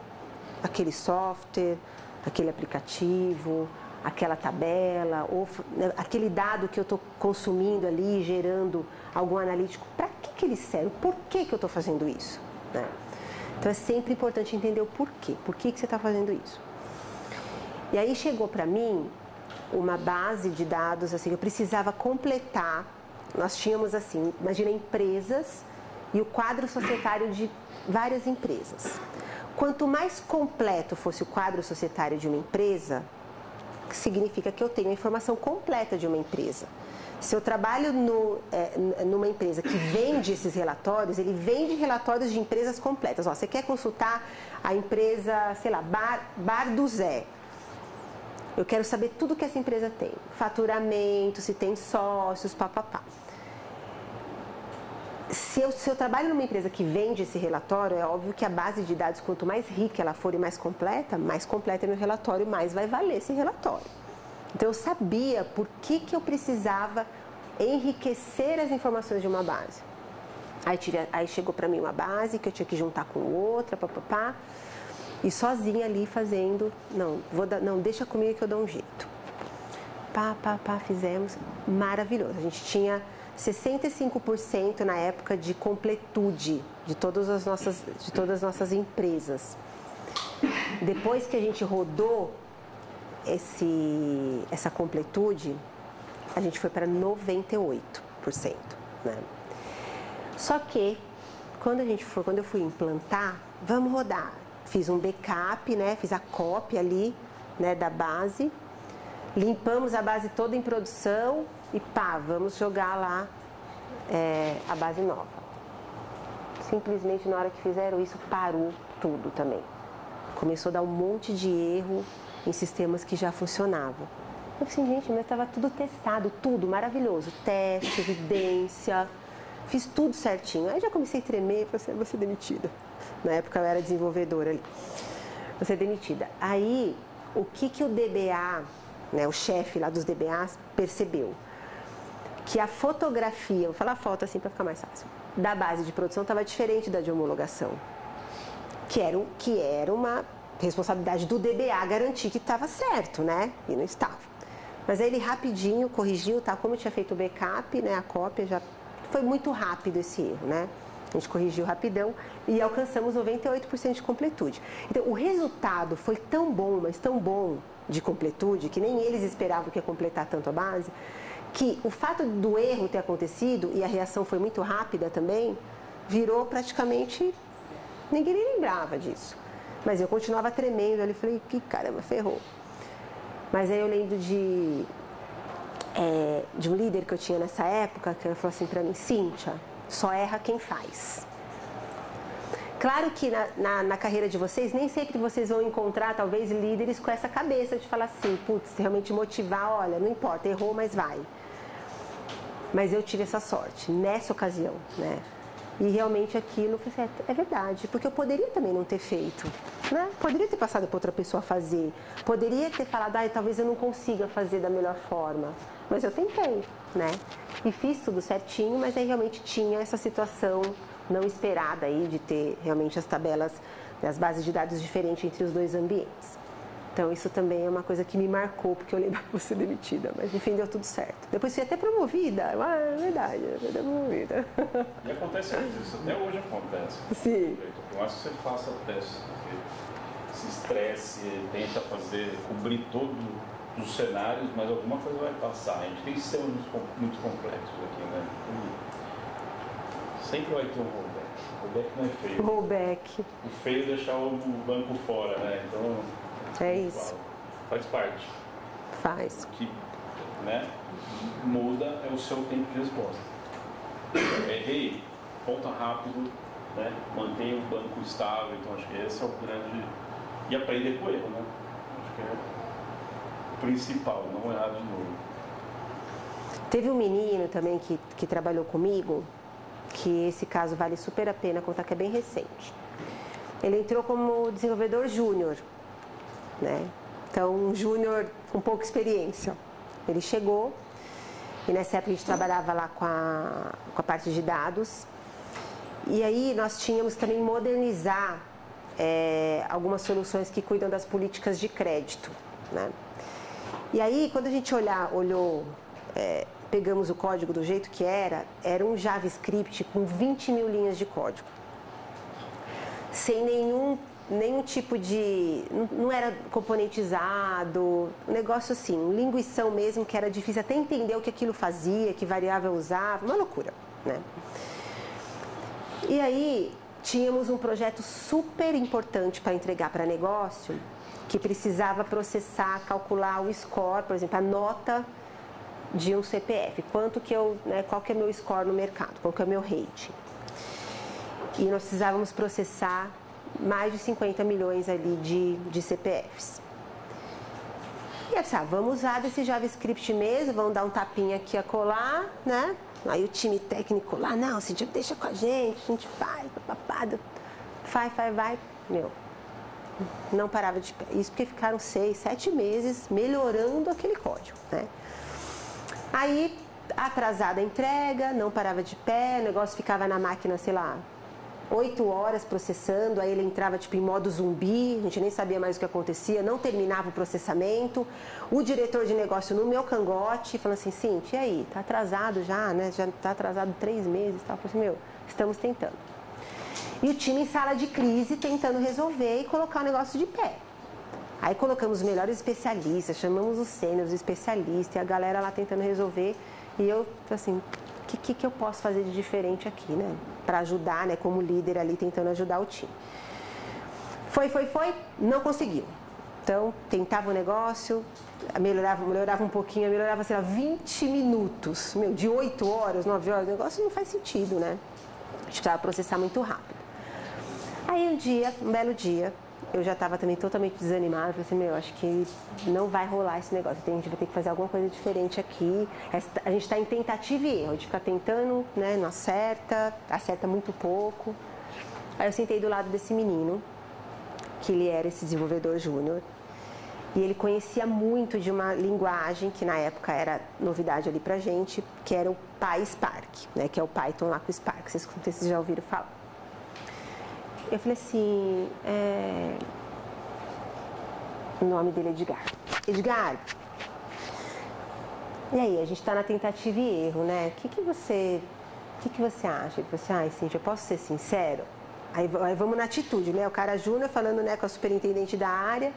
aquele software, aquele aplicativo, aquela tabela, ou aquele dado que eu estou consumindo ali, gerando algum analítico. Para que ele serve? Por que eu estou fazendo isso? Né? Então é sempre importante entender o porquê. Por que você está fazendo isso? E aí chegou para mim uma base de dados assim, eu precisava completar. Nós tínhamos assim, imagina empresas e o quadro societário de várias empresas. Quanto mais completo fosse o quadro societário de uma empresa, significa que eu tenho a informação completa de uma empresa. Se eu trabalho numa empresa que vende esses relatórios, ele vende relatórios de empresas completas. Ó, você quer consultar a empresa, sei lá, Bar do Zé. Eu quero saber tudo que essa empresa tem. Faturamento, se tem sócios, papapá. Se eu trabalho numa empresa que vende esse relatório, é óbvio que a base de dados, quanto mais rica ela for e mais completa é meu relatório, mais vai valer esse relatório. Então eu sabia por que eu precisava enriquecer as informações de uma base. Aí chegou para mim uma base que eu tinha que juntar com outra, papapá, e sozinha ali fazendo, não, deixa comigo que eu dou um jeito. Fizemos, maravilhoso. A gente tinha 65% na época de completude de todas as nossas empresas. Depois que a gente rodou essa completude, a gente foi para 98%. Né? Só que, quando eu fui implantar, vamos rodar. Fiz um backup, né? Fiz a cópia ali, né, da base. Limpamos a base toda em produção e vamos jogar lá a base nova. Simplesmente na hora que fizeram isso, parou tudo também. Começou a dar um monte de erro em sistemas que já funcionavam. Eu falei assim, gente, mas estava tudo testado, tudo maravilhoso. Teste, evidência, fiz tudo certinho. Aí já comecei a tremer e falei assim, vou ser demitida. Na época eu era desenvolvedora ali. Vou ser demitida. Aí, o que o DBA, né, o chefe lá dos DBAs, percebeu? Que a fotografia, vou falar foto assim para ficar mais fácil, da base de produção estava diferente da de homologação. Que era uma responsabilidade do DBA garantir que estava certo, né? E não estava. Mas aí ele rapidinho corrigiu, tá? Como eu tinha feito o backup, né? A cópia já foi muito rápido esse erro, né? A gente corrigiu rapidão e alcançamos 98% de completude. Então, o resultado foi tão bom, mas tão bom de completude, que nem eles esperavam que ia completar tanto a base, que o fato do erro ter acontecido e a reação foi muito rápida também, virou praticamente... Ninguém nem lembrava disso. Mas eu continuava tremendo ali, falei, que caramba, ferrou. Mas aí eu lembro de um líder que eu tinha nessa época, que ele falou assim pra mim, Cíntia, só erra quem faz. Claro que na carreira de vocês, nem sempre vocês vão encontrar, talvez, líderes com essa cabeça de falar assim, putz, realmente motivar, olha, não importa, errou, mas vai. Mas eu tive essa sorte, nessa ocasião, né? E realmente aquilo, eu falei assim, é verdade, porque eu poderia também não ter feito, né? Poderia ter passado para outra pessoa fazer, poderia ter falado, talvez eu não consiga fazer da melhor forma, mas eu tentei, né? E fiz tudo certinho, mas aí realmente tinha essa situação não esperada aí de ter realmente as tabelas, as bases de dados diferentes entre os dois ambientes. Então isso também é uma coisa que me marcou, porque eu lembrava de ser demitida, mas no fim deu tudo certo. Depois fui até promovida, é verdade, eu fui promovida. E acontece isso, até hoje acontece. Sim. Por mais que você faça testes, se estresse, tenta cobrir todos os cenários, mas alguma coisa vai passar. A gente tem sistemas muito complexos aqui, né? Sempre vai ter um rollback. Rollback não é feio. Rollback. O feio é deixar o banco fora, né? Então... É isso. Faz parte. Faz. O que, né, muda é o seu tempo de resposta. Errei, volta rápido, né, mantenha o banco estável. Então acho que esse é o grande... E aprender com o erro, né? Acho que é o principal, não errar de novo. Teve um menino também que trabalhou comigo, que esse caso vale super a pena contar, que é bem recente. Ele entrou como desenvolvedor júnior, né? Então, um júnior com pouca experiência. Ele chegou e nessa época a gente trabalhava lá com a parte de dados. E aí nós tínhamos também modernizar algumas soluções que cuidam das políticas de crédito, né? E aí, quando a gente olhou, pegamos o código do jeito que era um JavaScript com 20 mil linhas de código. Sem nenhum tipo de... Não era componentizado, um negócio assim, um linguição mesmo, que era difícil até entender o que aquilo fazia, que variável usava, uma loucura, né? E aí, tínhamos um projeto super importante para entregar para negócio, que precisava processar, calcular o score, por exemplo, a nota de um CPF, qual que é o meu score no mercado, qual que é o meu rating. E nós precisávamos processar mais de 50 milhões ali de CPFs. E eu disse, vamos usar desse JavaScript mesmo, vamos dar um tapinha aqui a colar, né? Aí o time técnico lá, não, Cíntia, deixa com a gente faz, papapá, vai, meu, não parava de pé. Isso porque ficaram 6, 7 meses melhorando aquele código, né? Aí, atrasada a entrega, não parava de pé, o negócio ficava na máquina, sei lá, 8 horas processando, aí ele entrava tipo em modo zumbi, a gente nem sabia mais o que acontecia, não terminava o processamento. O diretor de negócio no meu cangote, falando assim, Cíntia, e aí, tá atrasado já, né? Já tá atrasado 3 meses e tal. Eu falei assim, estamos tentando. E o time em sala de crise tentando resolver e colocar o negócio de pé. Aí colocamos os melhores especialistas, chamamos os sêniores, os especialistas, e a galera lá tentando resolver. E eu, assim, o que eu posso fazer de diferente aqui, né? Para ajudar, né? Como líder ali, tentando ajudar o time. Foi, não conseguiu. Então, tentava o negócio, melhorava um pouquinho, melhorava, sei lá, 20 minutos. De 8 horas, 9 horas, o negócio não faz sentido, né? A gente precisava processar muito rápido. Aí um belo dia, eu já estava também totalmente desanimada, falei assim, acho que não vai rolar esse negócio, a gente vai ter que fazer alguma coisa diferente aqui. A gente está em tentativa e erro, a gente fica tentando, né, não acerta muito pouco. Aí eu sentei do lado desse menino, que ele era esse desenvolvedor júnior, e ele conhecia muito de uma linguagem que na época era novidade ali pra gente, que era o PySpark, né, que é o Python lá com o Spark, vocês já ouviram falar. Eu falei assim, o nome dele é Edgar. Edgar, e aí, a gente está na tentativa e erro, né? O que você acha? Ele falou assim, Cíntia, eu posso ser sincero? Aí vamos na atitude, né? O cara júnior falando, né, com a superintendente da área.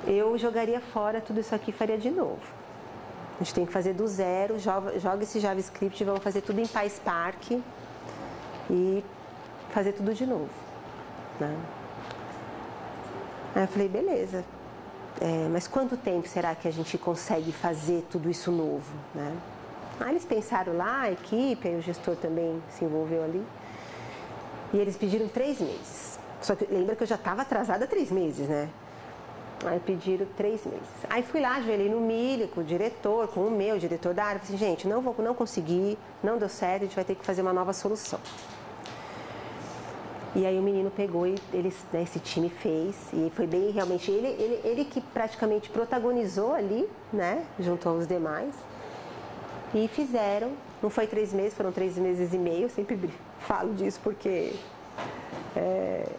Eu jogaria fora tudo isso aqui e faria de novo. A gente tem que fazer do zero, joga esse JavaScript, vamos fazer tudo em PySpark e fazer tudo de novo, né? Aí eu falei, beleza, mas quanto tempo será que a gente consegue fazer tudo isso novo, né? Aí eles pensaram lá, a equipe, aí o gestor também se envolveu ali, e eles pediram 3 meses. Só que lembra que eu já estava atrasada há 3 meses, né? Aí pediram 3 meses. Aí fui lá, ajoelhei no milho com o diretor, com o meu diretor da área, falei assim, gente, não consegui, não deu certo, a gente vai ter que fazer uma nova solução. E aí o menino pegou e esse time fez, e foi bem, realmente, ele que praticamente protagonizou ali, né, junto aos demais, e fizeram, não foi 3 meses, foram 3 meses e meio, eu sempre falo disso porque,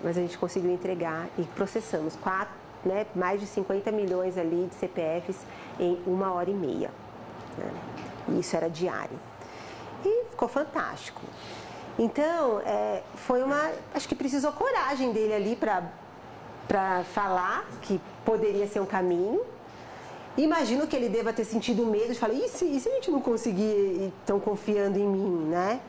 mas a gente conseguiu entregar e processamos mais de 50 milhões ali de CPFs em 1h30, né? E isso era diário. E ficou fantástico. Então, acho que precisou coragem dele ali para falar que poderia ser um caminho. Imagino que ele deva ter sentido medo de falar, e se a gente não conseguir e estão confiando em mim, né?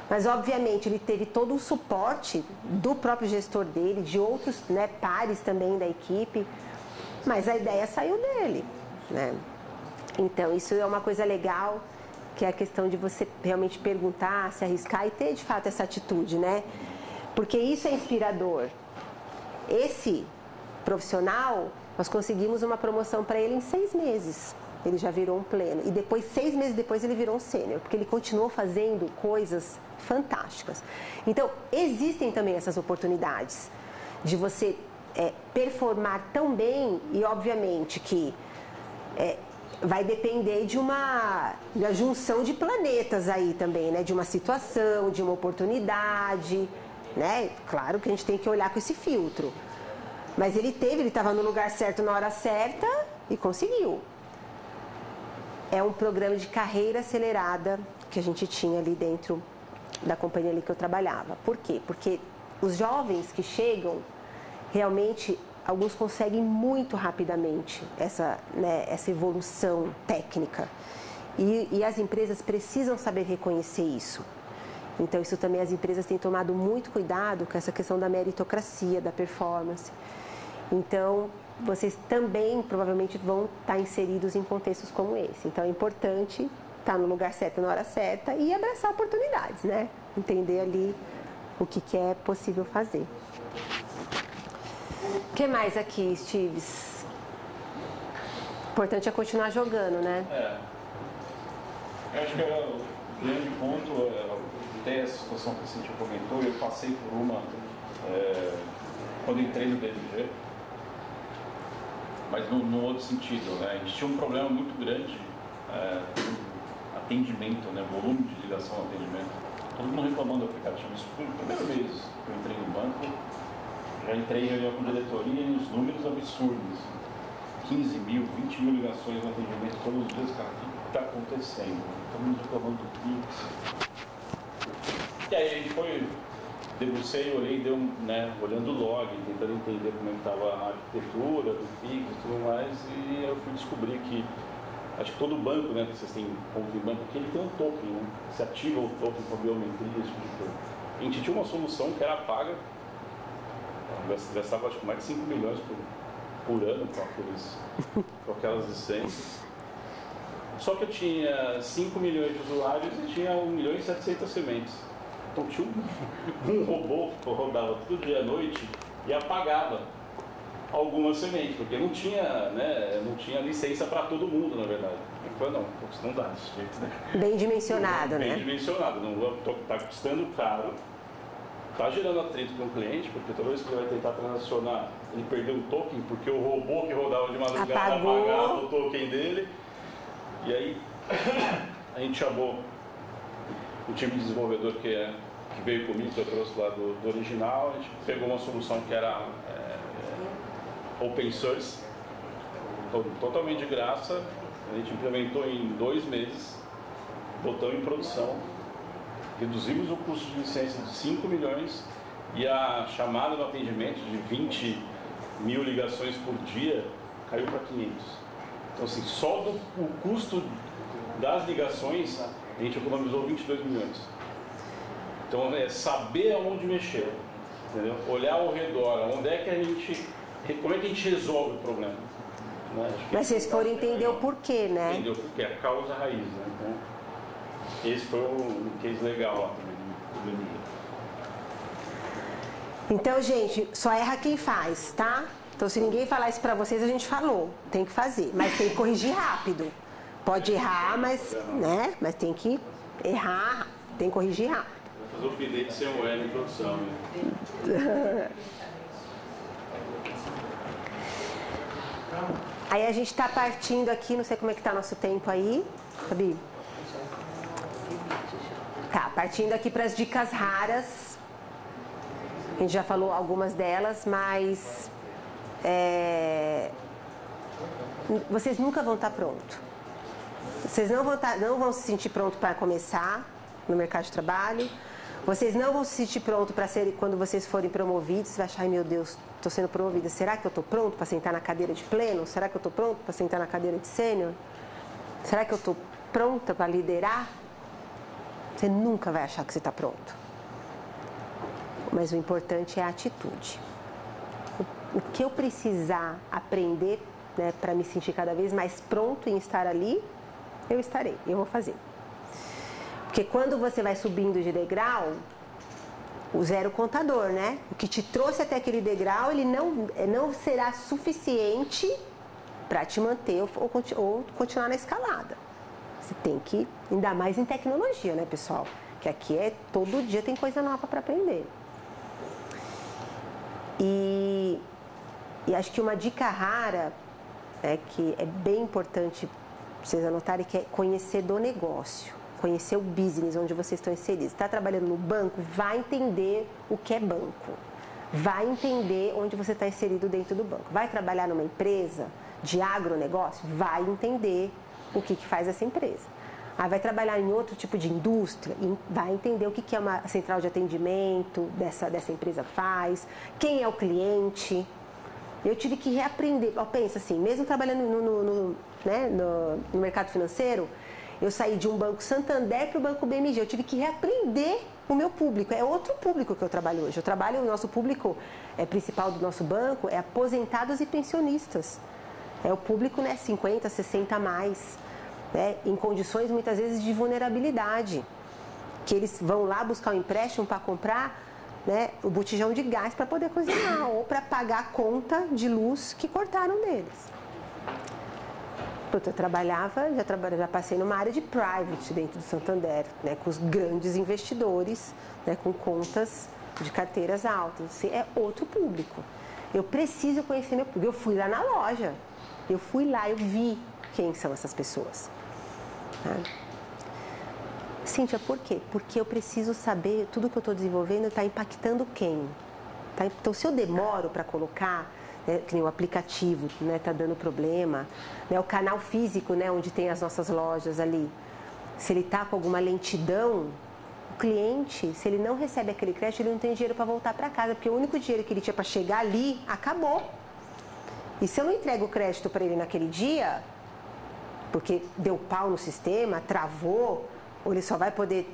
Mas, obviamente, ele teve todo o suporte do próprio gestor dele, de outros, né, pares também da equipe, mas a ideia saiu dele, né? Então, isso é uma coisa legal, que é a questão de você realmente perguntar, se arriscar e ter, de fato, essa atitude, né? Porque isso é inspirador. Esse profissional, nós conseguimos uma promoção para ele em 6 meses. Ele já virou um pleno. E depois, 6 meses depois, ele virou um sênior, porque ele continuou fazendo coisas fantásticas. Então, existem também essas oportunidades de você performar tão bem, e obviamente que vai depender da junção de planetas aí também, né? De uma situação, de uma oportunidade, né? Claro que a gente tem que olhar com esse filtro. Mas ele estava no lugar certo na hora certa e conseguiu. É um programa de carreira acelerada que a gente tinha ali dentro da companhia ali que eu trabalhava. Por quê? Porque os jovens que chegam, realmente, alguns conseguem muito rapidamente essa evolução técnica. E as empresas precisam saber reconhecer isso. Então, isso também as empresas têm tomado muito cuidado com essa questão da meritocracia, da performance. Então, vocês também provavelmente vão estar inseridos em contextos como esse. Então, é importante estar no lugar certo na hora certa e abraçar oportunidades, né? Entender ali o que é possível fazer. O que mais aqui, Stives? O importante é continuar jogando, né? Eu acho que o grande ponto até essa situação que a Cíntia comentou, eu passei por uma quando entrei no DMG, mas no outro sentido, né? A gente tinha um problema muito grande com atendimento, né? Volume de ligação ao atendimento. Todo mundo reclamando do aplicativo. Isso foi o primeiro mês que eu entrei no banco, já entrei em reunião com diretoria e os números absurdos. 15 mil, 20 mil ligações no atendimento todos os dias, cara, o que está acontecendo? Estamos reclamando do Pix. E aí a gente foi, debrucei, olhei, olhando o log, tentando entender como é que estava a arquitetura do Pix e tudo mais, e eu fui descobrir que, acho que todo banco, né, que vocês têm conta em banco aqui, ele tem um token, né? Você ativa o token com a biometria, esse tipo de coisa. A gente tinha uma solução que era paga, gastava acho que mais de 5 milhões por ano com aquelas licenças. Só que eu tinha 5 milhões de usuários e tinha 1 milhão e 700 sementes. Então tinha um robô que rodava todo dia à noite e apagava algumas sementes, porque não tinha licença para todo mundo, na verdade. Eu falei, não, isso não dá desse jeito, né? Bem dimensionado, né? Bem dimensionado, não está custando caro, está gerando atrito com o cliente, porque toda vez que ele vai tentar transacionar, ele perdeu o token, porque o robô que rodava de madrugada apagava o token dele. E aí a gente chamou o time de desenvolvedor que veio comigo, que eu trouxe lá do original, a gente pegou uma solução que era open source, totalmente de graça, a gente implementou em 2 meses, botamos em produção, reduzimos o custo de licença de 5 milhões e a chamada do atendimento de 20 mil ligações por dia caiu para 500. Então, assim, só o custo das ligações, a gente economizou 22 milhões. Então, é saber aonde mexer, entendeu? Olhar ao redor, como é que a gente resolve o problema. Né? Mas vocês foram entender o porquê, né? Entender o porquê, a causa raiz, né? Então, esse foi um case legal lá também do BMG. Então, gente, só erra quem faz, tá? Então, se ninguém falar isso pra vocês, a gente falou. Tem que fazer, mas tem que corrigir rápido. Pode errar, mas tem que errar, tem que corrigir rápido. Vou fazer o update sem o L em produção. Né? Aí a gente está partindo aqui, não sei como é que está nosso tempo aí, Fabi. Tá, partindo aqui para as dicas raras. A gente já falou algumas delas, mas vocês nunca vão estar prontos. Vocês não vão se sentir prontos para começar no mercado de trabalho. Vocês não vão se sentir prontos para ser quando vocês forem promovidos. Você vai achar, ai meu Deus, estou sendo promovida. Será que eu estou pronto para sentar na cadeira de pleno? Será que eu estou pronto para sentar na cadeira de sênior? Será que eu estou pronta para liderar? Você nunca vai achar que você está pronto. Mas o importante é a atitude. O que eu precisar aprender, né, para me sentir cada vez mais pronto em estar ali, eu estarei, eu vou fazer. Porque quando você vai subindo de degrau, o zero contador, né? O que te trouxe até aquele degrau, ele não será suficiente para te manter ou continuar na escalada. Você tem que, ainda mais em tecnologia, né, pessoal? Que aqui todo dia tem coisa nova para aprender. E E acho que uma dica rara, que é bem importante vocês anotarem, que é conhecer do negócio, conhecer o business onde vocês estão inseridos. Está trabalhando no banco, vai entender o que é banco. Vai entender onde você está inserido dentro do banco. Vai trabalhar numa empresa de agronegócio, vai entender o que faz essa empresa. Vai trabalhar em outro tipo de indústria, vai entender o que é uma central de atendimento dessa empresa faz, quem é o cliente. Eu tive que reaprender. Pensa assim, mesmo trabalhando no mercado financeiro, eu saí de um banco Santander para o banco BMG. Eu tive que reaprender o meu público. É outro público que eu trabalho hoje. O nosso público principal do nosso banco é aposentados e pensionistas. É o público 50, 60 a mais, em condições muitas vezes de vulnerabilidade. Que eles vão lá buscar um empréstimo para comprar o botijão de gás para poder cozinhar ou para pagar a conta de luz que cortaram deles. Eu já passei numa área de private dentro do Santander, com os grandes investidores, com contas de carteiras altas. Assim, é outro público. Eu preciso conhecer meu público. Eu fui lá na loja, eu vi quem são essas pessoas. Cíntia, por quê? Porque eu preciso saber tudo que eu estou desenvolvendo está impactando quem. Então, se eu demoro para colocar, que nem o aplicativo está dando problema, o canal físico, onde tem as nossas lojas ali, se ele está com alguma lentidão, o cliente, se ele não recebe aquele crédito, ele não tem dinheiro para voltar para casa, porque o único dinheiro que ele tinha para chegar ali, acabou. E se eu não entrego o crédito para ele naquele dia, porque deu pau no sistema, travou, ou ele só vai poder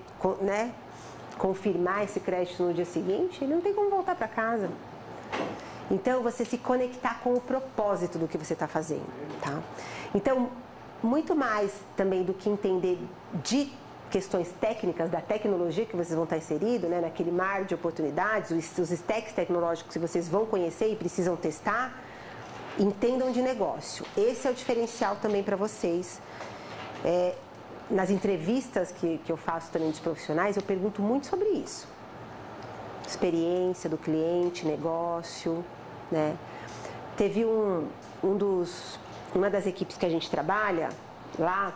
confirmar esse crédito no dia seguinte, ele não tem como voltar para casa. Então, você se conectar com o propósito do que você está fazendo, tá? Então, muito mais também do que entender de questões técnicas da tecnologia que vocês vão estar inseridos, naquele mar de oportunidades, os stacks tecnológicos que vocês vão conhecer e precisam testar, entendam de negócio. Esse é o diferencial também para vocês. Nas entrevistas que eu faço também dos profissionais, eu pergunto muito sobre isso. Experiência do cliente, negócio, Teve uma das equipes que a gente trabalha lá,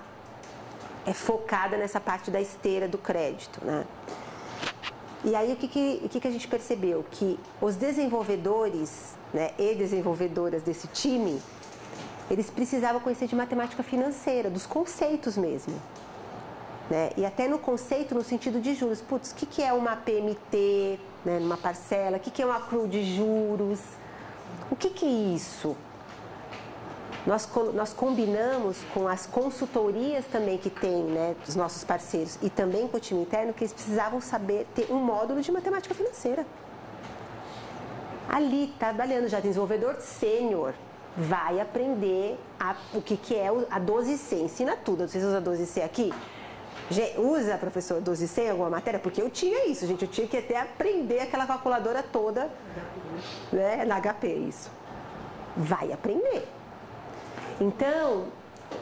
é focada nessa parte da esteira do crédito, E aí, o que a gente percebeu? Que os desenvolvedores, e desenvolvedoras desse time, eles precisavam conhecer de matemática financeira, dos conceitos mesmo. E até no conceito, no sentido de juros. Putz, o que é uma PMT, numa parcela? O que é um accrual de juros? O que é isso? Nós combinamos com as consultorias também que tem, dos nossos parceiros, e também com o time interno, que eles precisavam saber ter um módulo de matemática financeira. Ali, trabalhando já, desenvolvedor sênior, vai aprender o que é a 12C, ensina tudo. Vocês usam a 12C aqui? Usa, professor, 12C em alguma matéria? Porque eu tinha isso, gente. Eu tinha que até aprender aquela calculadora toda, na HP, isso. Vai aprender. Então,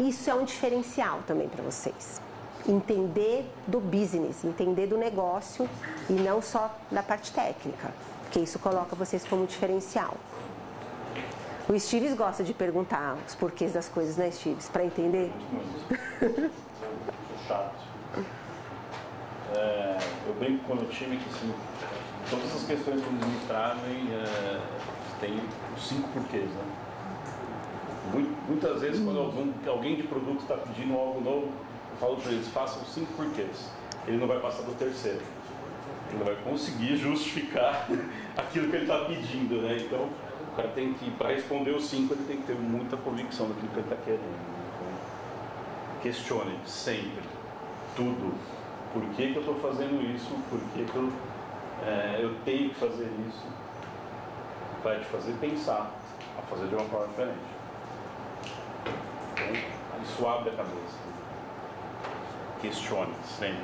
isso é um diferencial também para vocês. Entender do business, entender do negócio e não só da parte técnica. Porque isso coloca vocês como diferencial. O Steves gosta de perguntar os porquês das coisas, né, Steves? Para entender? Sou chato. Eu brinco com o meu time que assim, todas as questões que eles me trazem tem os 5 porquês, Muitas vezes quando alguém de produto está pedindo algo novo, eu falo para eles, façam 5 porquês. Ele não vai passar do terceiro. Ele não vai conseguir justificar aquilo que ele está pedindo, Então, o cara tem que, para responder os 5, ele tem que ter muita convicção daquilo que ele está querendo. Então, questione sempre tudo. Por que eu estou fazendo isso? Por que eu tenho que fazer isso? Vai te fazer pensar a fazer de uma forma diferente. Então, isso abre a cabeça. Questione sempre.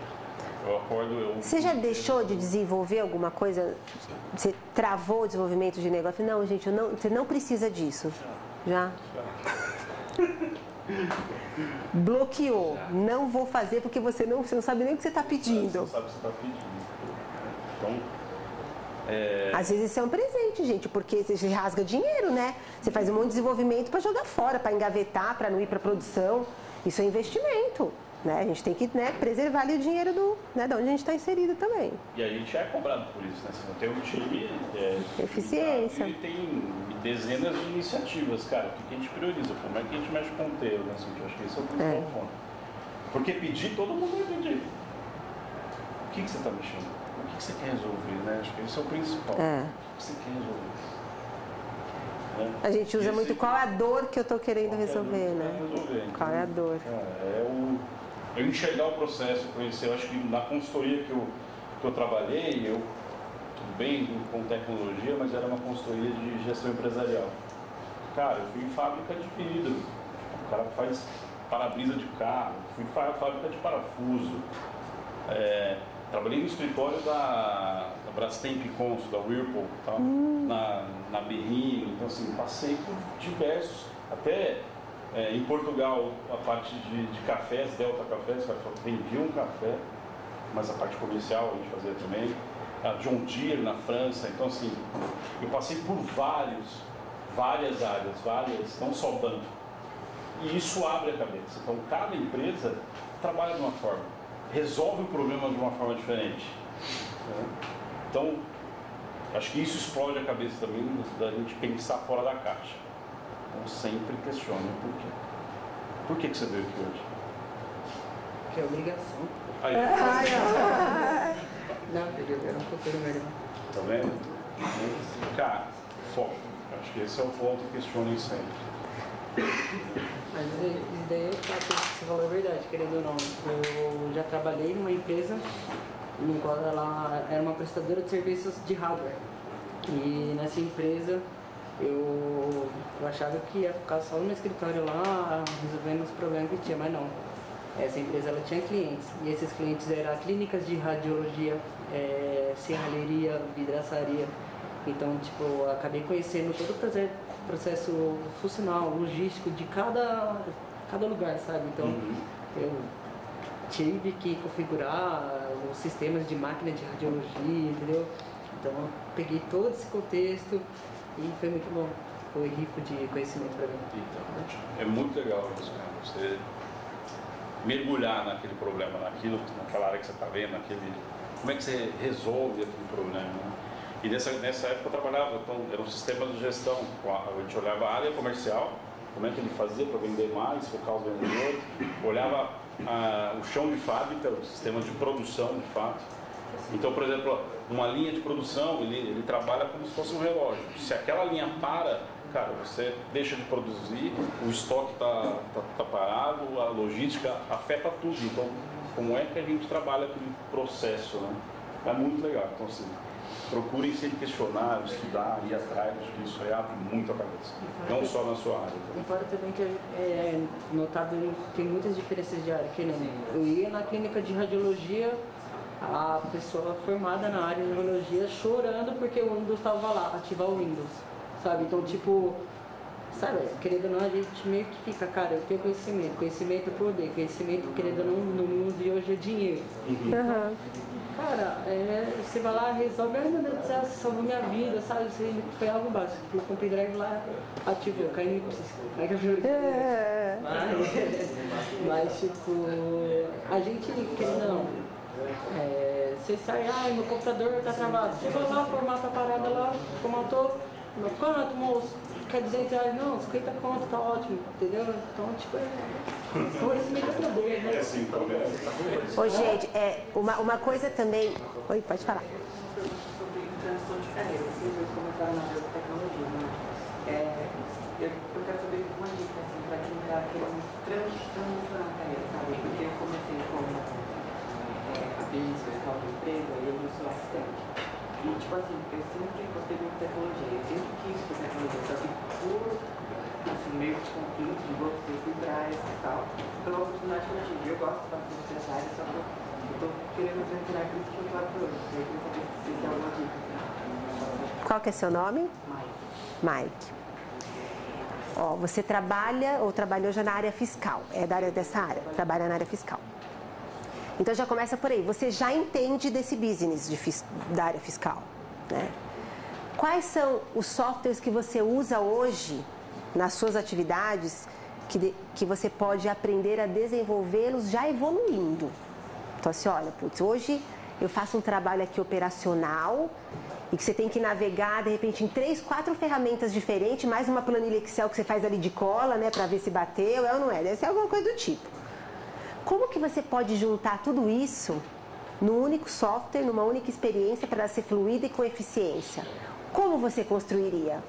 Eu acordo, Você já deixou de desenvolver alguma coisa? Você travou o desenvolvimento de negócio? Não, gente, você não precisa disso. Já? Bloqueou. Não vou fazer porque você não sabe nem o que você está pedindo. Você não sabe o que você está pedindo. Então, Às vezes isso é um presente, gente, porque você rasga dinheiro, né? Você faz um monte de desenvolvimento para jogar fora, para engavetar, para não ir para produção. Isso é investimento, né? A gente tem que, né, preservar ali o dinheiro de onde a gente está inserido também. E a gente é cobrado por isso, né? Você tem um time... Eficiência. E tem dezenas de iniciativas, cara. O que a gente prioriza? Como é que a gente mexe com o ponteiro, né? Assim, eu acho que esse é o principal ponto. Porque pedir, todo mundo vai pedir. O que você está mexendo? O que você quer resolver, né? Acho que esse é o principal. O que você quer resolver? A gente usa muito qual é a dor que eu estou querendo resolver, né? Qual é a dor? Eu enxergar o processo, conhecer. Eu acho que na consultoria que eu trabalhei, tudo bem com tecnologia, mas era uma consultoria de gestão empresarial. Cara, eu fui em fábrica de vidro. O cara faz para-brisa de carro. Fui em fábrica de parafuso. Trabalhei no escritório da Brastemp Consul, da Whirlpool, tá? na Berrino. Então, assim, passei por diversos, até em Portugal, a parte de cafés, Delta Cafés, vendiam café, mas a parte comercial a gente fazia também. A John Deere na França. Então, assim, eu passei por várias áreas, não só banco. E isso abre a cabeça. Então, cada empresa trabalha de uma forma, resolve o problema de uma forma diferente. Então, acho que isso explode a cabeça também da gente pensar fora da caixa. Então, sempre questione o porquê. Por que você veio aqui hoje? Que é obrigação. Não, eu era um futuro melhor. Tá vendo? Cara, foco. Acho que esse é o ponto que questionem sempre. Mas isso daí, você falou a verdade, querendo ou não. Eu já trabalhei numa empresa no qual ela era uma prestadora de serviços de hardware. E nessa empresa eu achava que ia ficar só no escritório lá, resolvendo os problemas que tinha, mas não. Essa empresa ela tinha clientes, e esses clientes eram clínicas de radiologia, serralheria, vidraçaria. Então, tipo, eu acabei conhecendo todo o processo funcional, logístico de cada lugar, sabe? Então, eu tive que configurar os sistemas de máquina de radiologia, entendeu? Então, eu peguei todo esse contexto e foi muito bom. Foi rico de conhecimento para mim. Então, é muito legal isso, cara. Você mergulhar naquele problema, naquela área que você está vendo, como é que você resolve aquele problema, né? E nessa época eu trabalhava, então, era um sistema de gestão, a gente olhava a área comercial, como é que ele fazia para vender mais, focar os vendedores, olhava o chão de fábrica, o sistema de produção de fato. Então, por exemplo, uma linha de produção, ele trabalha como se fosse um relógio. Se aquela linha para, cara, você deixa de produzir, o estoque tá parado, a logística afeta tudo. Então, como é que a gente trabalha aquele processo, né? É muito legal. Então, assim, procurem sempre questionar, estudar, ir atrás, que isso aí abre muito a cabeça. Não só na sua área. E fora também que é notável, tem muitas diferenças de área. Que nem eu ia na clínica de radiologia, a pessoa formada na área de radiologia chorando porque o Windows estava lá, ativar o Windows, sabe? Então, tipo, sabe, querendo ou não, a gente meio que fica, cara, eu tenho conhecimento é poder, conhecimento, querendo ou não, no mundo de hoje é dinheiro. Cara, você vai lá, resolve, ai meu Deus do céu, você salvou minha vida, sabe? Foi algo básico. Eu comprei drive lá, ativou, caiu no mas, tipo, a gente, querendo ou não, você sai, ai, meu computador tá travado. Você vai lá, formata a parada lá, formatou, quanto, moço? Quer R$200? Não, 50 conto, tá ótimo, entendeu? Então, tipo, conhecimento é poder, né? Ô, gente, uma coisa também... Oi, pode falar. Sobre transição de carreira, vocês dois começaram na área da tecnologia, né? Eu quero saber uma dica, assim, pra quem tá querendo transicionar a carreira, sabe? Porque eu comecei como aprendiz fiscal da empresa e eu sou assistente. E, tipo assim, eu sempre gostei muito de tecnologia, eu sempre quis por tecnologia, só que por, assim, meio de conflito de gostos, eu fui pra área e tal, pela oportunidade que eu tive. Eu gosto bastante dessa área, só que eu tô querendo transicionar, por isso que eu tô aqui hoje. Eu queria saber se vocês têm alguma dica, assim. Qual que é seu nome? Mike. Ó, você trabalha ou trabalhou já na área fiscal, dessa área, trabalha na área fiscal. Então já começa por aí, você já entende desse business da área fiscal. né? Quais são os softwares que você usa hoje nas suas atividades que você pode aprender a desenvolvê-los já evoluindo? Então, assim, olha, putz, hoje eu faço um trabalho aqui operacional e que você tem que navegar, de repente, em 3, 4 ferramentas diferentes, mais uma planilha Excel que você faz ali de cola, né, para ver se bateu, é ou não é? Deve ser alguma coisa do tipo. Como que você pode juntar tudo isso num único software, numa única experiência para ser fluida e com eficiência? Como você construiria?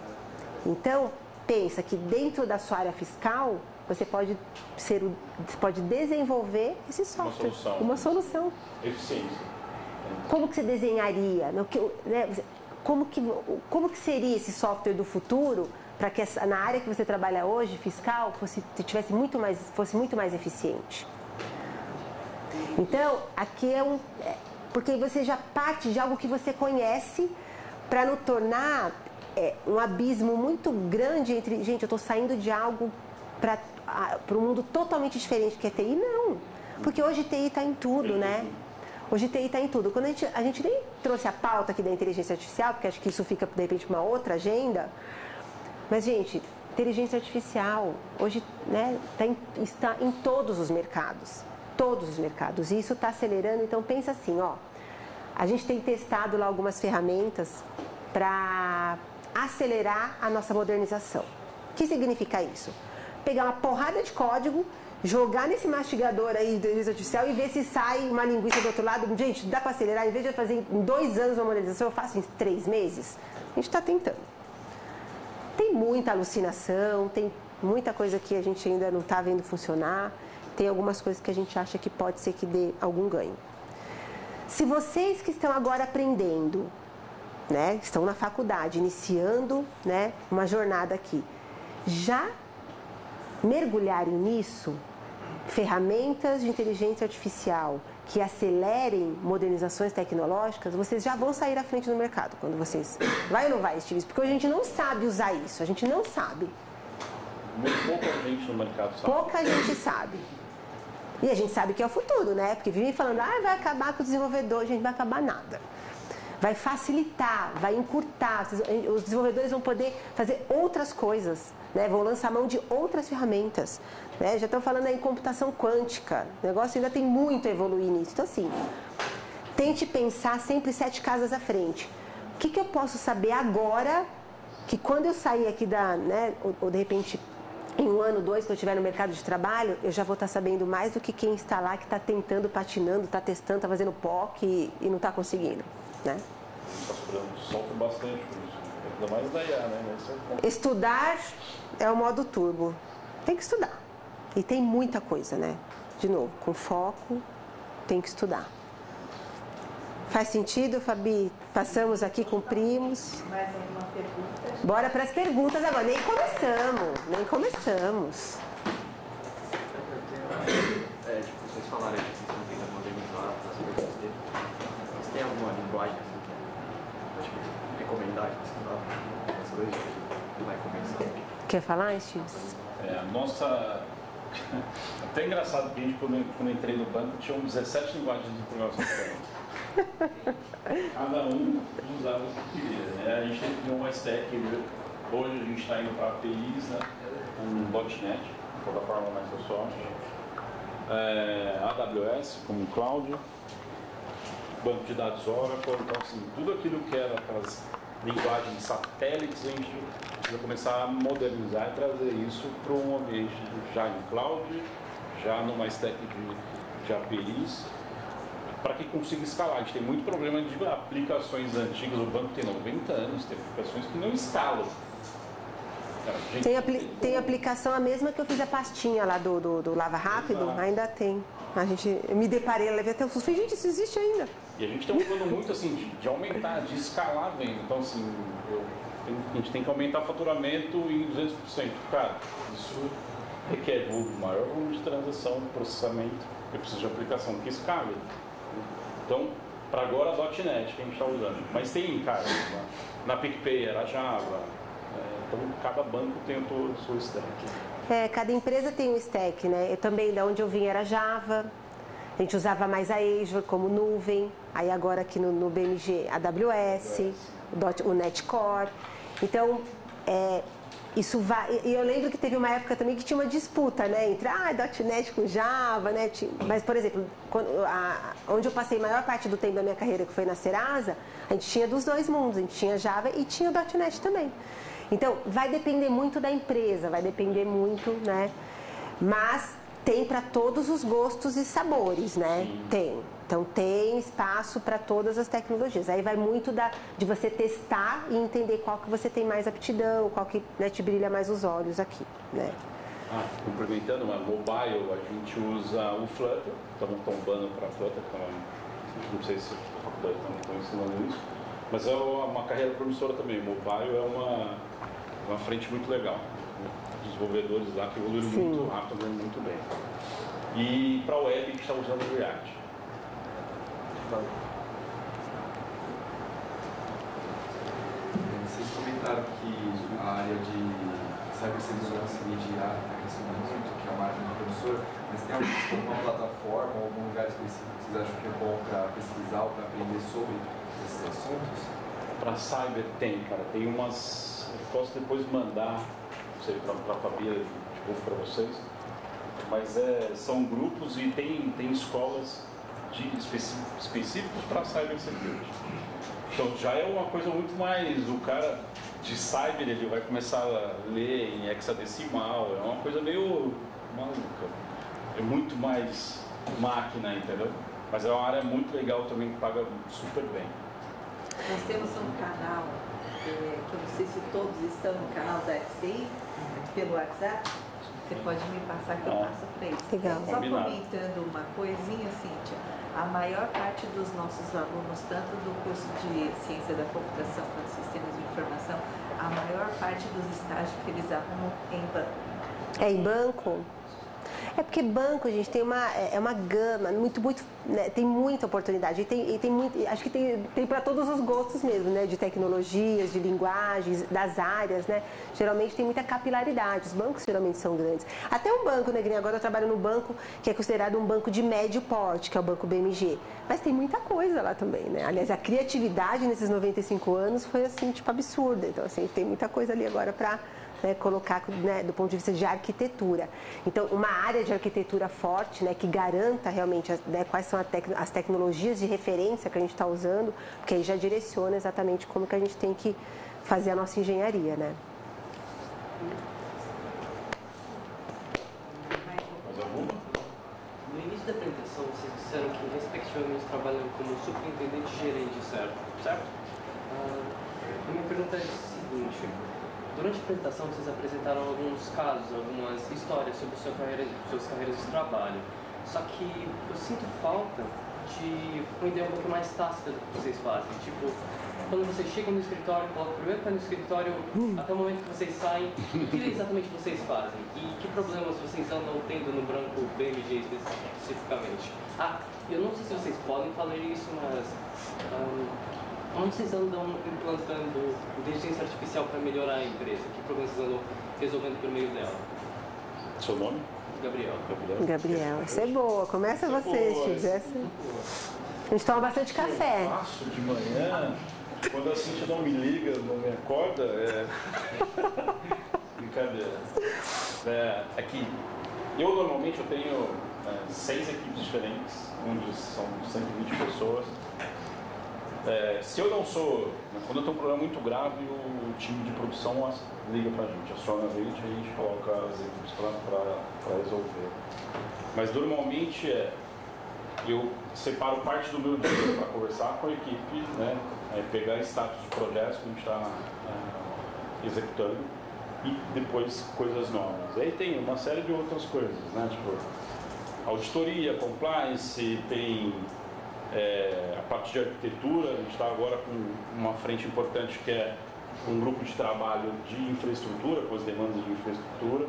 Então, pensa que dentro da sua área fiscal, você pode desenvolver esse software. Uma solução. Eficiência. Como que você desenharia? Como que seria esse software do futuro para que na área que você trabalha hoje, fiscal, fosse muito mais eficiente? Então, aqui porque você já parte de algo que você conhece para não tornar um abismo muito grande entre, gente, eu estou saindo de algo para um mundo totalmente diferente que é TI. Não, porque hoje TI está em tudo, né? Hoje TI está em tudo. Quando a gente nem trouxe a pauta aqui da inteligência artificial, porque acho que isso fica, de repente, uma outra agenda. Mas, gente, inteligência artificial hoje, né, está em todos os mercados. Todos os mercados. E isso está acelerando. Então, pensa assim, ó. A gente tem testado lá algumas ferramentas para acelerar a nossa modernização. O que significa isso? Pegar uma porrada de código, jogar nesse mastigador aí de inteligência artificial e ver se sai uma linguiça do outro lado. Gente, dá para acelerar? Em vez de eu fazer em 2 anos uma modernização, eu faço em 3 meses? A gente está tentando. Tem muita alucinação, tem muita coisa que a gente ainda não está vendo funcionar. Tem algumas coisas que a gente acha que pode ser que dê algum ganho. Se vocês que estão agora aprendendo, né, estão na faculdade, iniciando, né, uma jornada aqui, já mergulharem nisso, ferramentas de inteligência artificial que acelerem modernizações tecnológicas, vocês já vão sair à frente do mercado quando vocês... Vai ou não vai, Steve? Porque hoje a gente não sabe usar isso, a gente não sabe. Muito pouca gente no mercado sabe. Pouca gente sabe. E a gente sabe que é o futuro, né? Porque vivem falando, vai acabar com o desenvolvedor, a gente não vai acabar nada. Vai facilitar, vai encurtar, os desenvolvedores vão poder fazer outras coisas, né? Vão lançar mão de outras ferramentas, né? Já estão falando aí em computação quântica, o negócio ainda tem muito a evoluir nisso. Então, assim, tente pensar sempre 7 casas à frente. O que eu posso saber agora, que quando eu sair aqui né, ou de repente em 1 ano, 2, quando eu estiver no mercado de trabalho, eu já vou estar sabendo mais do que quem está lá, que está tentando, patinando, está testando, está fazendo POC e não está conseguindo, né? Sofre bastante por isso. Ainda mais da IA, né? Estudar é o modo turbo. Tem que estudar. E tem muita coisa, né? De novo, com foco, tem que estudar. Faz sentido, Fabi? Passamos aqui, cumprimos. Mais alguma pergunta? Bora para as perguntas agora. Nem começamos. Tipo, vocês falaram que vocês estão tentando modernizar as coisas dele. Vocês têm alguma linguagem assim que tipo, recomendar de estudar as coisas que vai começar? Quer falar, Steve? A nossa... Até engraçado que a gente, quando eu entrei no banco, tinha 17 linguagens de programação diferentes. Cada um usava o que queria, né? A gente tem que ter uma stack. Hoje a gente está indo para APIs, né? Com .NET, plataforma Microsoft, AWS como Cloud, banco de dados Oracle. Então, assim, tudo aquilo que era aquelas linguagens satélites, a gente precisa começar a modernizar e trazer isso para um ambiente já em Cloud, já numa stack de APIs, para que consiga escalar. A gente tem muito problema de aplicações antigas, o banco tem 90 anos, tem aplicações que não escalam. Cara, tem aplicação a mesma que eu fiz a pastinha lá do Lava Rápido, exato. Ainda tem. Eu me deparei, levei até o susto, gente, isso existe ainda. E a gente está falando muito assim, de aumentar, de escalar bem. Então, assim, a gente tem que aumentar o faturamento em 200%. Cara, isso requer maior volume de transação, processamento. Eu preciso de aplicação que escale. Então, para agora, a .NET que a gente está usando. Mas tem, cara, na PicPay era Java. Então, cada banco tem o seu stack. Cada empresa tem um stack, né? Eu também, da onde eu vim, era Java. A gente usava mais a Azure como nuvem. Aí agora aqui no BMG, AWS, o NetCore. Então, isso vai... E eu lembro que teve uma época também que tinha uma disputa, né? Entre .NET com Java, né? Mas, por exemplo, onde eu passei a maior parte do tempo da minha carreira, que foi na Serasa, a gente tinha dos dois mundos. A gente tinha Java e tinha o .NET também. Então, vai depender muito da empresa, vai depender muito, né? Mas tem para todos os gostos e sabores, né? Sim. Tem. Então, tem espaço para todas as tecnologias. Aí vai muito de você testar e entender qual que você tem mais aptidão, qual que, né, te brilha mais os olhos aqui, né? Complementando, mobile, a gente usa o Flutter, estamos tombando para Flutter, não sei se a faculdade estão ensinando isso, mas é uma carreira promissora também. Mobile é uma frente muito legal. Desenvolvedores lá que evoluíram muito rápido, muito bem. E para a web, a gente está usando o React. Vocês comentaram que a área de cibersegurança e de IA está crescendo muito, que é uma área muito promissora, mas tem alguma plataforma ou algum lugar específico que vocês acham que é bom para pesquisar ou para aprender sobre esses assuntos? Para cyber tem, cara. Tem umas... Eu posso depois mandar, não sei, para a Fabia, divulgo para vocês, mas são grupos e tem escolas específicos para cybersecurity. Então já é uma coisa muito mais, o cara de cyber ele vai começar a ler em hexadecimal, é uma coisa meio maluca, é muito mais máquina, entendeu? Mas é uma área muito legal também que paga super bem. Nós temos um canal, que eu não sei se todos estão no canal da FCI, pelo WhatsApp. Você pode me passar que eu passo para eles. Legal. Só comentando uma coisinha, Cíntia. A maior parte dos nossos alunos, tanto do curso de Ciência da Computação quanto Sistemas de Informação, a maior parte dos estágios que eles arrumam em banco. É em banco? É porque banco, gente, tem uma gama, né, tem muita oportunidade. E tem muito, acho que tem para todos os gostos mesmo, né? De tecnologias, de linguagens, das áreas, né? Geralmente tem muita capilaridade. Os bancos geralmente são grandes. Até um banco, né? Agora eu trabalho num banco que é considerado um banco de médio porte, que é o Banco BMG. Mas tem muita coisa lá também, né? Aliás, a criatividade nesses 95 anos foi, assim, tipo, absurda. Então, assim, tem muita coisa ali agora para... Né, colocar, né, do ponto de vista de arquitetura. Então, uma área de arquitetura forte, né, que garanta realmente, né, quais são as tecnologias de referência que a gente está usando, porque aí já direciona exatamente como que a gente tem que fazer a nossa engenharia, né? No início da apresentação, vocês disseram que, respectivamente, trabalham como superintendente e gerente, certo? A minha pergunta é a seguinte. Durante a apresentação, vocês apresentaram alguns casos, algumas histórias sobre suas carreiras de trabalho. Só que eu sinto falta de uma ideia um pouco mais tácita do que vocês fazem. Tipo, quando vocês chegam no escritório, colocam o primeiro pé no escritório, até o momento que vocês saem, o que exatamente vocês fazem? E que problemas vocês andam tendo no Banco BMG especificamente? Eu não sei se vocês podem falar isso, mas... onde vocês andam implantando inteligência artificial para melhorar a empresa? Que problemas vocês andam resolvendo por meio dela? Seu nome? Gabriel. Essa é boa. Começa você, Steve. A gente toma bastante café. Eu faço de manhã, quando a Cíntia não me liga, não me acorda, brincadeira. É que eu normalmente tenho 6 equipes diferentes, onde são 120 pessoas. Se eu não sou, quando eu tenho um problema muito grave, o time de produção liga pra gente, aciona a gente e a gente coloca as equipes para resolver. Mas normalmente eu separo parte do meu dia para conversar com a equipe, né, pegar status de projetos que a gente está executando e depois coisas novas. Aí tem uma série de outras coisas, né, tipo auditoria, compliance, tem a parte de arquitetura. A gente está agora com uma frente importante que é um grupo de trabalho de infraestrutura, com as demandas de infraestrutura.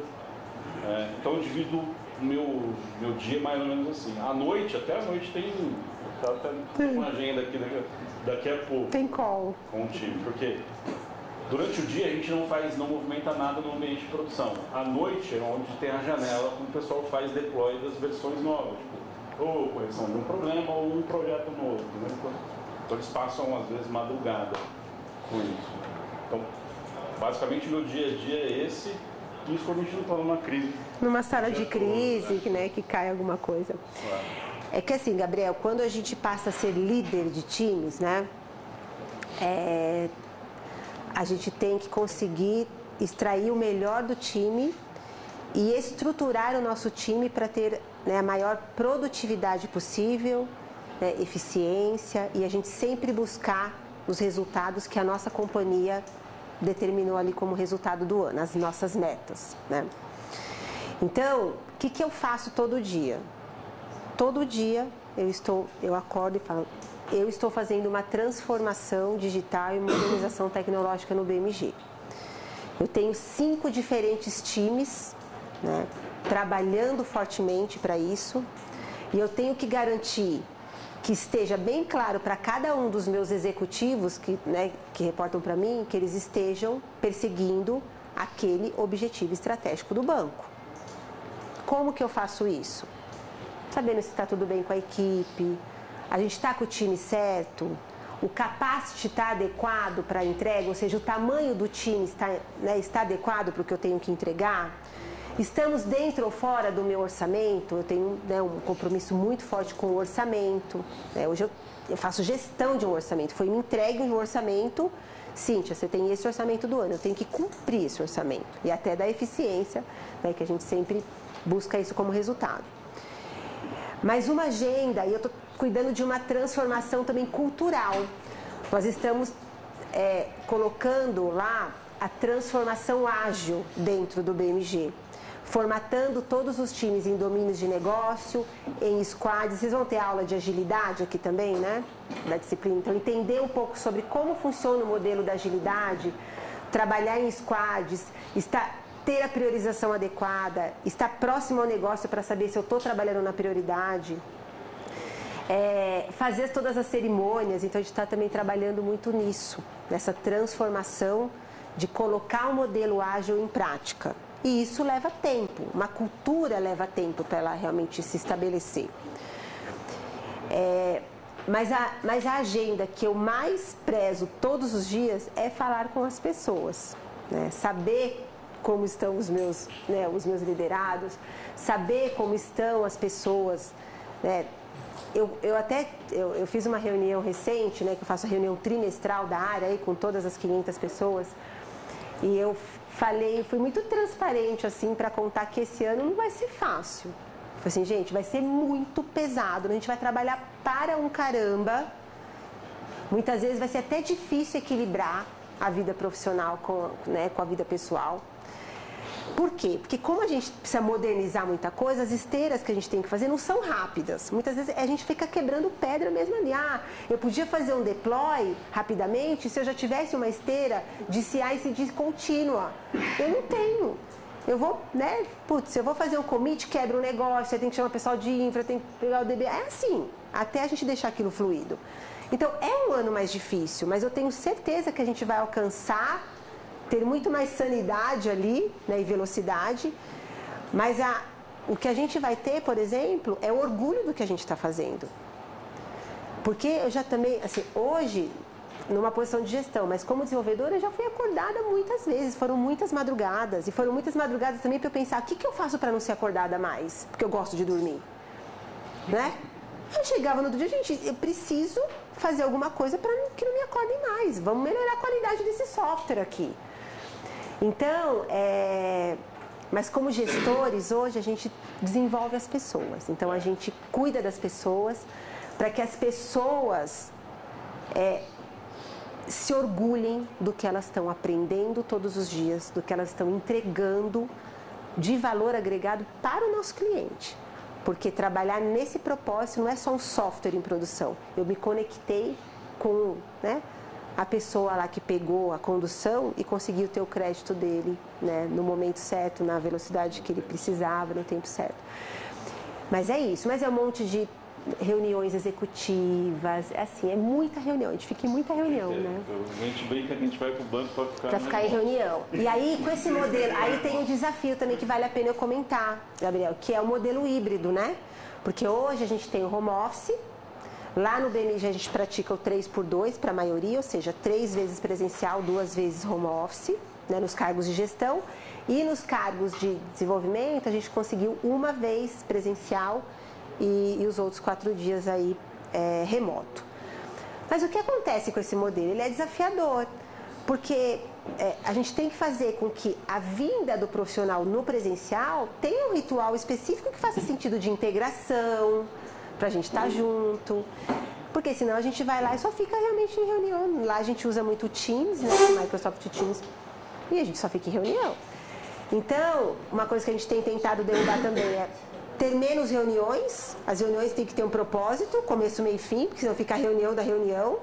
Então eu divido o meu dia mais ou menos assim. Até à noite tem uma agenda aqui daqui a pouco. Tem call. Com o time, porque durante o dia a gente não movimenta nada no ambiente de produção. À noite é onde tem a janela onde o pessoal faz deploy das versões novas. Tipo, ou correção de um problema ou um projeto novo. Né? Então eles passam, às vezes, madrugada com isso. Então, basicamente, meu dia a dia é esse, isso quando a gente não está numa crise. Numa sala de crise, né, que cai alguma coisa. Claro. É que assim, Gabriel, quando a gente passa a ser líder de times, né, a gente tem que conseguir extrair o melhor do time e estruturar o nosso time para ter, né, a maior produtividade possível, né, eficiência, e a gente sempre buscar os resultados que a nossa companhia determinou ali como resultado do ano, as nossas metas, né? Então, o que eu faço todo dia? Todo dia eu acordo e falo, eu estou fazendo uma transformação digital e modernização tecnológica no BMG. Eu tenho 5 diferentes times, né, trabalhando fortemente para isso, e eu tenho que garantir que esteja bem claro para cada um dos meus executivos que reportam para mim, que eles estejam perseguindo aquele objetivo estratégico do banco. Como que eu faço isso? Sabendo se está tudo bem com a equipe, a gente está com o time certo, o capacity está adequado para a entrega, ou seja, o tamanho do time está adequado para o que eu tenho que entregar. Estamos dentro ou fora do meu orçamento, eu tenho, né, um compromisso muito forte com o orçamento. Né? Hoje eu faço gestão de um orçamento, foi me entregue um orçamento, Cíntia, você tem esse orçamento do ano, eu tenho que cumprir esse orçamento. E até da eficiência, né, que a gente sempre busca isso como resultado. Mas uma agenda, e eu estou cuidando de uma transformação também cultural. Nós estamos colocando lá a transformação ágil dentro do BMG. Formatando todos os times em domínios de negócio, em squads. Vocês vão ter aula de agilidade aqui também, né? Da disciplina. Então, entender um pouco sobre como funciona o modelo da agilidade, trabalhar em squads, ter a priorização adequada, estar próximo ao negócio para saber se eu estou trabalhando na prioridade. Fazer todas as cerimônias. Então, a gente está também trabalhando muito nisso, nessa transformação de colocar o modelo ágil em prática. E isso leva tempo, uma cultura leva tempo para ela realmente se estabelecer. Mas a agenda que eu mais prezo todos os dias é falar com as pessoas, né? Saber como estão os meus liderados, saber como estão as pessoas, né? Eu fiz uma reunião recente, né, que eu faço a reunião trimestral da área aí, com todas as 500 pessoas, e eu fui muito transparente assim para contar que esse ano não vai ser fácil. Falei assim, gente, vai ser muito pesado, a gente vai trabalhar para um caramba. Muitas vezes vai ser até difícil equilibrar a vida profissional com a vida pessoal. Por quê? Porque como a gente precisa modernizar muita coisa, as esteiras que a gente tem que fazer não são rápidas. Muitas vezes a gente fica quebrando pedra mesmo ali. Eu podia fazer um deploy rapidamente se eu já tivesse uma esteira de CI/CD contínua. Eu não tenho. Eu vou, eu vou fazer um commit, quebra um negócio, você tem que chamar o pessoal de infra, tem que pegar o DB. É assim, até a gente deixar aquilo fluido. Então, é um ano mais difícil, mas eu tenho certeza que a gente vai alcançar, ter muito mais sanidade ali, né, e velocidade, mas o que a gente vai ter, por exemplo, é o orgulho do que a gente está fazendo. Porque eu já também, assim, hoje, numa posição de gestão, mas como desenvolvedora eu já fui acordada muitas vezes, foram muitas madrugadas, e foram muitas madrugadas também para eu pensar, o que eu faço para não ser acordada mais? Porque eu gosto de dormir, né? Eu chegava no outro dia, gente, eu preciso fazer alguma coisa para que não me acordem mais, vamos melhorar a qualidade desse software aqui. Então, mas como gestores, hoje a gente desenvolve as pessoas. Então, a gente cuida das pessoas para que as pessoas se orgulhem do que elas estão aprendendo todos os dias, do que elas estão entregando de valor agregado para o nosso cliente. Porque trabalhar nesse propósito não é só um software em produção. Eu me conectei com, a pessoa lá que pegou a condução e conseguiu ter o crédito dele, no momento certo, na velocidade que ele precisava, no tempo certo. Mas é isso, mas é um monte de reuniões executivas, é muita reunião, a gente fica em muita reunião, né? A gente brinca que a gente vai pro banco para ficar em reunião. E aí, com esse modelo, aí tem um desafio também que vale a pena eu comentar, Gabriel, que é o modelo híbrido, né? Porque hoje a gente tem o home office, lá no BMG a gente pratica o 3x2 para a maioria, ou seja, 3 vezes presencial, 2 vezes home office, né, nos cargos de gestão. E nos cargos de desenvolvimento a gente conseguiu 1 vez presencial e os outros 4 dias aí remoto. Mas o que acontece com esse modelo? Ele é desafiador, porque a gente tem que fazer com que a vinda do profissional no presencial tenha um ritual específico que faça sentido de integração, para a gente estar junto, porque senão a gente vai lá e só fica realmente em reunião. Lá a gente usa muito o Teams, né, Microsoft Teams, e a gente só fica em reunião. Então, uma coisa que a gente tem tentado derrubar também é ter menos reuniões. As reuniões têm que ter um propósito, começo, meio e fim, porque senão fica a reunião da reunião.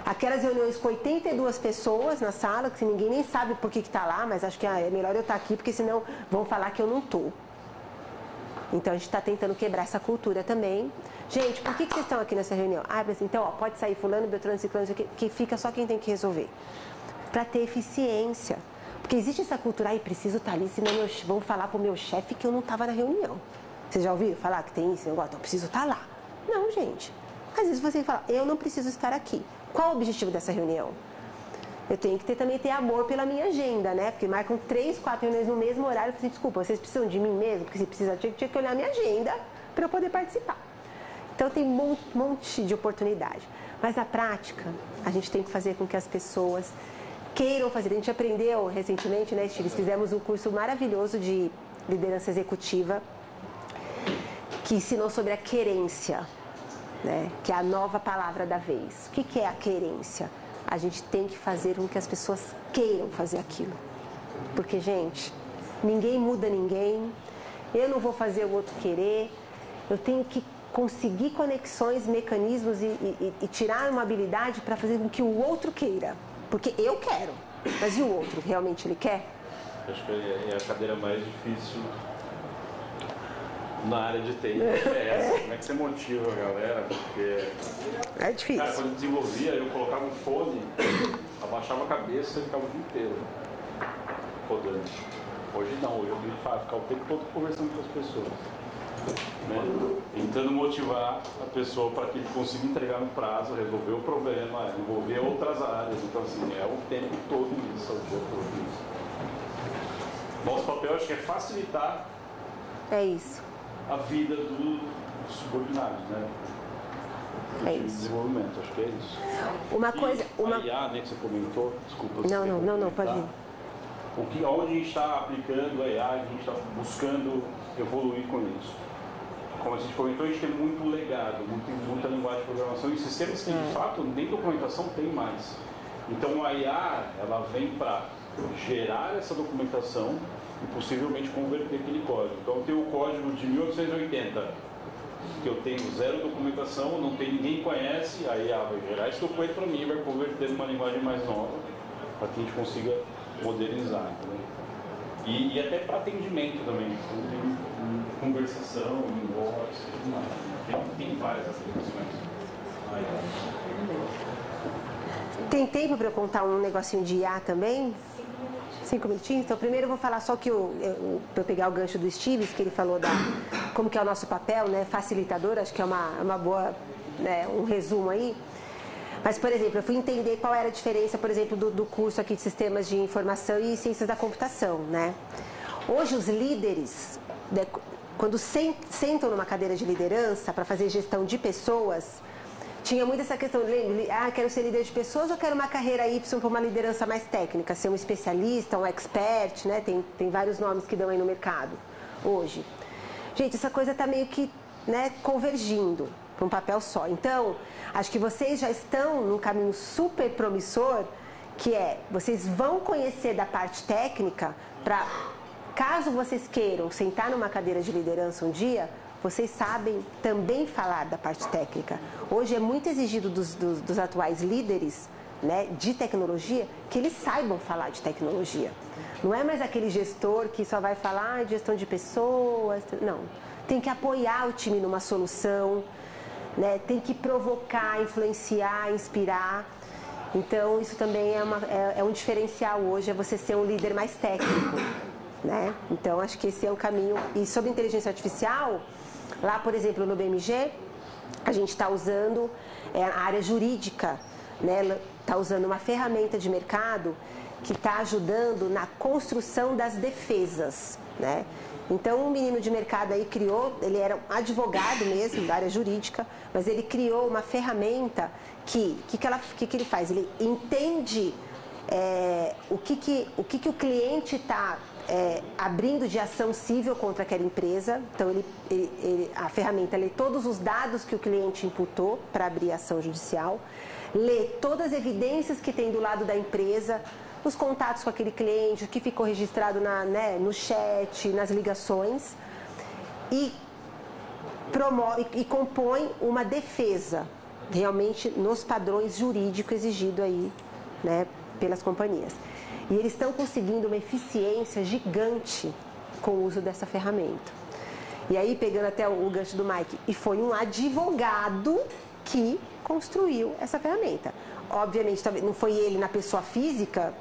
Aquelas reuniões com 82 pessoas na sala, que ninguém nem sabe por que está lá, mas acho que é melhor eu estar aqui, porque senão vão falar que eu não estou. Então, a gente está tentando quebrar essa cultura também. Gente, por que vocês estão aqui nessa reunião? Então, pode sair fulano, beltrano, ciclano, que fica só quem tem que resolver. Para ter eficiência. Porque existe essa cultura, preciso estar ali, senão vão falar para o meu chefe que eu não estava na reunião. Vocês já ouviram falar que tem esse negócio? Então, eu preciso estar lá. Não, gente. Às vezes você fala, eu não preciso estar aqui. Qual o objetivo dessa reunião? Eu tenho que também ter amor pela minha agenda, né? Porque marcam 3, 4 reuniões no mesmo horário. Eu falei, desculpa, vocês precisam de mim mesmo? Porque se precisar, tinha que olhar a minha agenda para eu poder participar. Então, tem um monte de oportunidade. Mas, na prática, a gente tem que fazer com que as pessoas queiram fazer. A gente aprendeu recentemente, né, Steve? Fizemos um curso maravilhoso de liderança executiva que ensinou sobre a querência, né? Que é a nova palavra da vez. O que é a querência? A gente tem que fazer com que as pessoas queiram fazer aquilo. Porque, gente, ninguém muda ninguém. Eu não vou fazer o outro querer. Eu tenho que conseguir conexões, mecanismos e tirar uma habilidade para fazer com que o outro queira. Porque eu quero, mas e o outro? Realmente ele quer? Acho que é a cadeira mais difícil na área de TI. Essa. Como é que você motiva a galera? Porque é difícil. Cara, quando eu desenvolvia, eu colocava um fone, abaixava a cabeça e ficava o dia inteiro rodando. Hoje não, hoje eu tenho que ficar o tempo todo conversando com as pessoas. Né? Tentando motivar a pessoa para que ele consiga entregar no prazo, resolver o problema, envolver outras áreas. Então, assim, é o tempo todo isso, o dia todo isso. Nosso papel, acho que é facilitar a vida dos subordinados, né? Desenvolvimento, acho que é isso. Uma coisa... A IA, né, que você comentou, desculpa. Não, pode ir. Onde a gente está aplicando a IA, a gente está buscando evoluir com isso. Como a gente comentou, a gente tem muito legado, muita linguagem de programação e sistemas que, de fato, nem documentação tem mais. Então, a IA, ela vem para gerar essa documentação e possivelmente converter aquele código. Então, eu tenho o código de 1880, que eu tenho 0 documentação, não tem ninguém conhece, a IA vai gerar esse documento para mim e vai converter numa linguagem mais nova, para que a gente consiga modernizar. Entendeu? E até para atendimento também. Então, tem conversação, inbox, tudo mais. Tem várias aplicações. Tem tempo para eu contar um negocinho de IA também? 5 minutinhos? Então, primeiro eu vou falar só que para eu pegar o gancho do Steve, que ele falou como que é o nosso papel, né? Facilitador, acho que é uma boa, né, um resumo aí. Mas, por exemplo, eu fui entender qual era a diferença, por exemplo, do curso aqui de Sistemas de Informação e Ciências da Computação, né? Hoje, os líderes, né, quando sentam numa cadeira de liderança para fazer gestão de pessoas, tinha muito essa questão, quero ser líder de pessoas ou quero uma carreira Y para uma liderança mais técnica, ser um especialista, um expert, né? Tem vários nomes que dão aí no mercado hoje. Gente, essa coisa está meio que, né, convergindo para um papel só. Então, acho que vocês já estão num caminho super promissor, que é, vocês vão conhecer da parte técnica para, caso vocês queiram sentar numa cadeira de liderança um dia, vocês sabem também falar da parte técnica. Hoje é muito exigido dos atuais líderes, né, de tecnologia, que eles saibam falar de tecnologia. Não é mais aquele gestor que só vai falar de gestão de pessoas, não. Tem que apoiar o time numa solução. né? Tem que provocar, influenciar, inspirar. Então, isso também é um diferencial hoje, é você ser um líder mais técnico, né? Então, acho que esse é o caminho. E sobre inteligência artificial, lá, por exemplo, no BMG, a gente está usando a área jurídica, né? Está usando uma ferramenta de mercado que está ajudando na construção das defesas, né? Então, um menino de mercado aí criou, ele era um advogado mesmo, da área jurídica, mas ele criou uma ferramenta que ele faz? Ele entende o que o cliente está abrindo de ação civil contra aquela empresa. Então, a ferramenta lê todos os dados que o cliente imputou para abrir a ação judicial, lê todas as evidências que tem do lado da empresa, os contatos com aquele cliente, o que ficou registrado no chat, nas ligações, e compõe uma defesa, realmente nos padrões jurídicos exigidos aí, né, pelas companhias. E eles estão conseguindo uma eficiência gigante com o uso dessa ferramenta. E aí, pegando até o gancho do Mike, e foi um advogado que construiu essa ferramenta. Obviamente, não foi ele na pessoa física,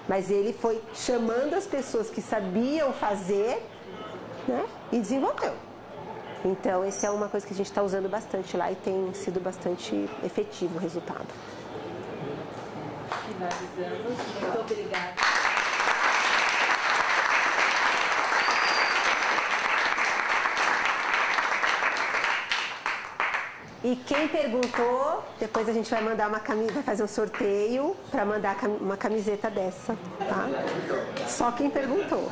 mas ele foi chamando as pessoas que sabiam fazer, né, e desenvolveu. Então, essa é uma coisa que a gente está usando bastante lá e tem sido bastante efetivo o resultado. Finalizamos. Muito obrigada. E quem perguntou, depois a gente vai mandar vai fazer um sorteio para mandar uma camiseta dessa, tá? Só quem perguntou.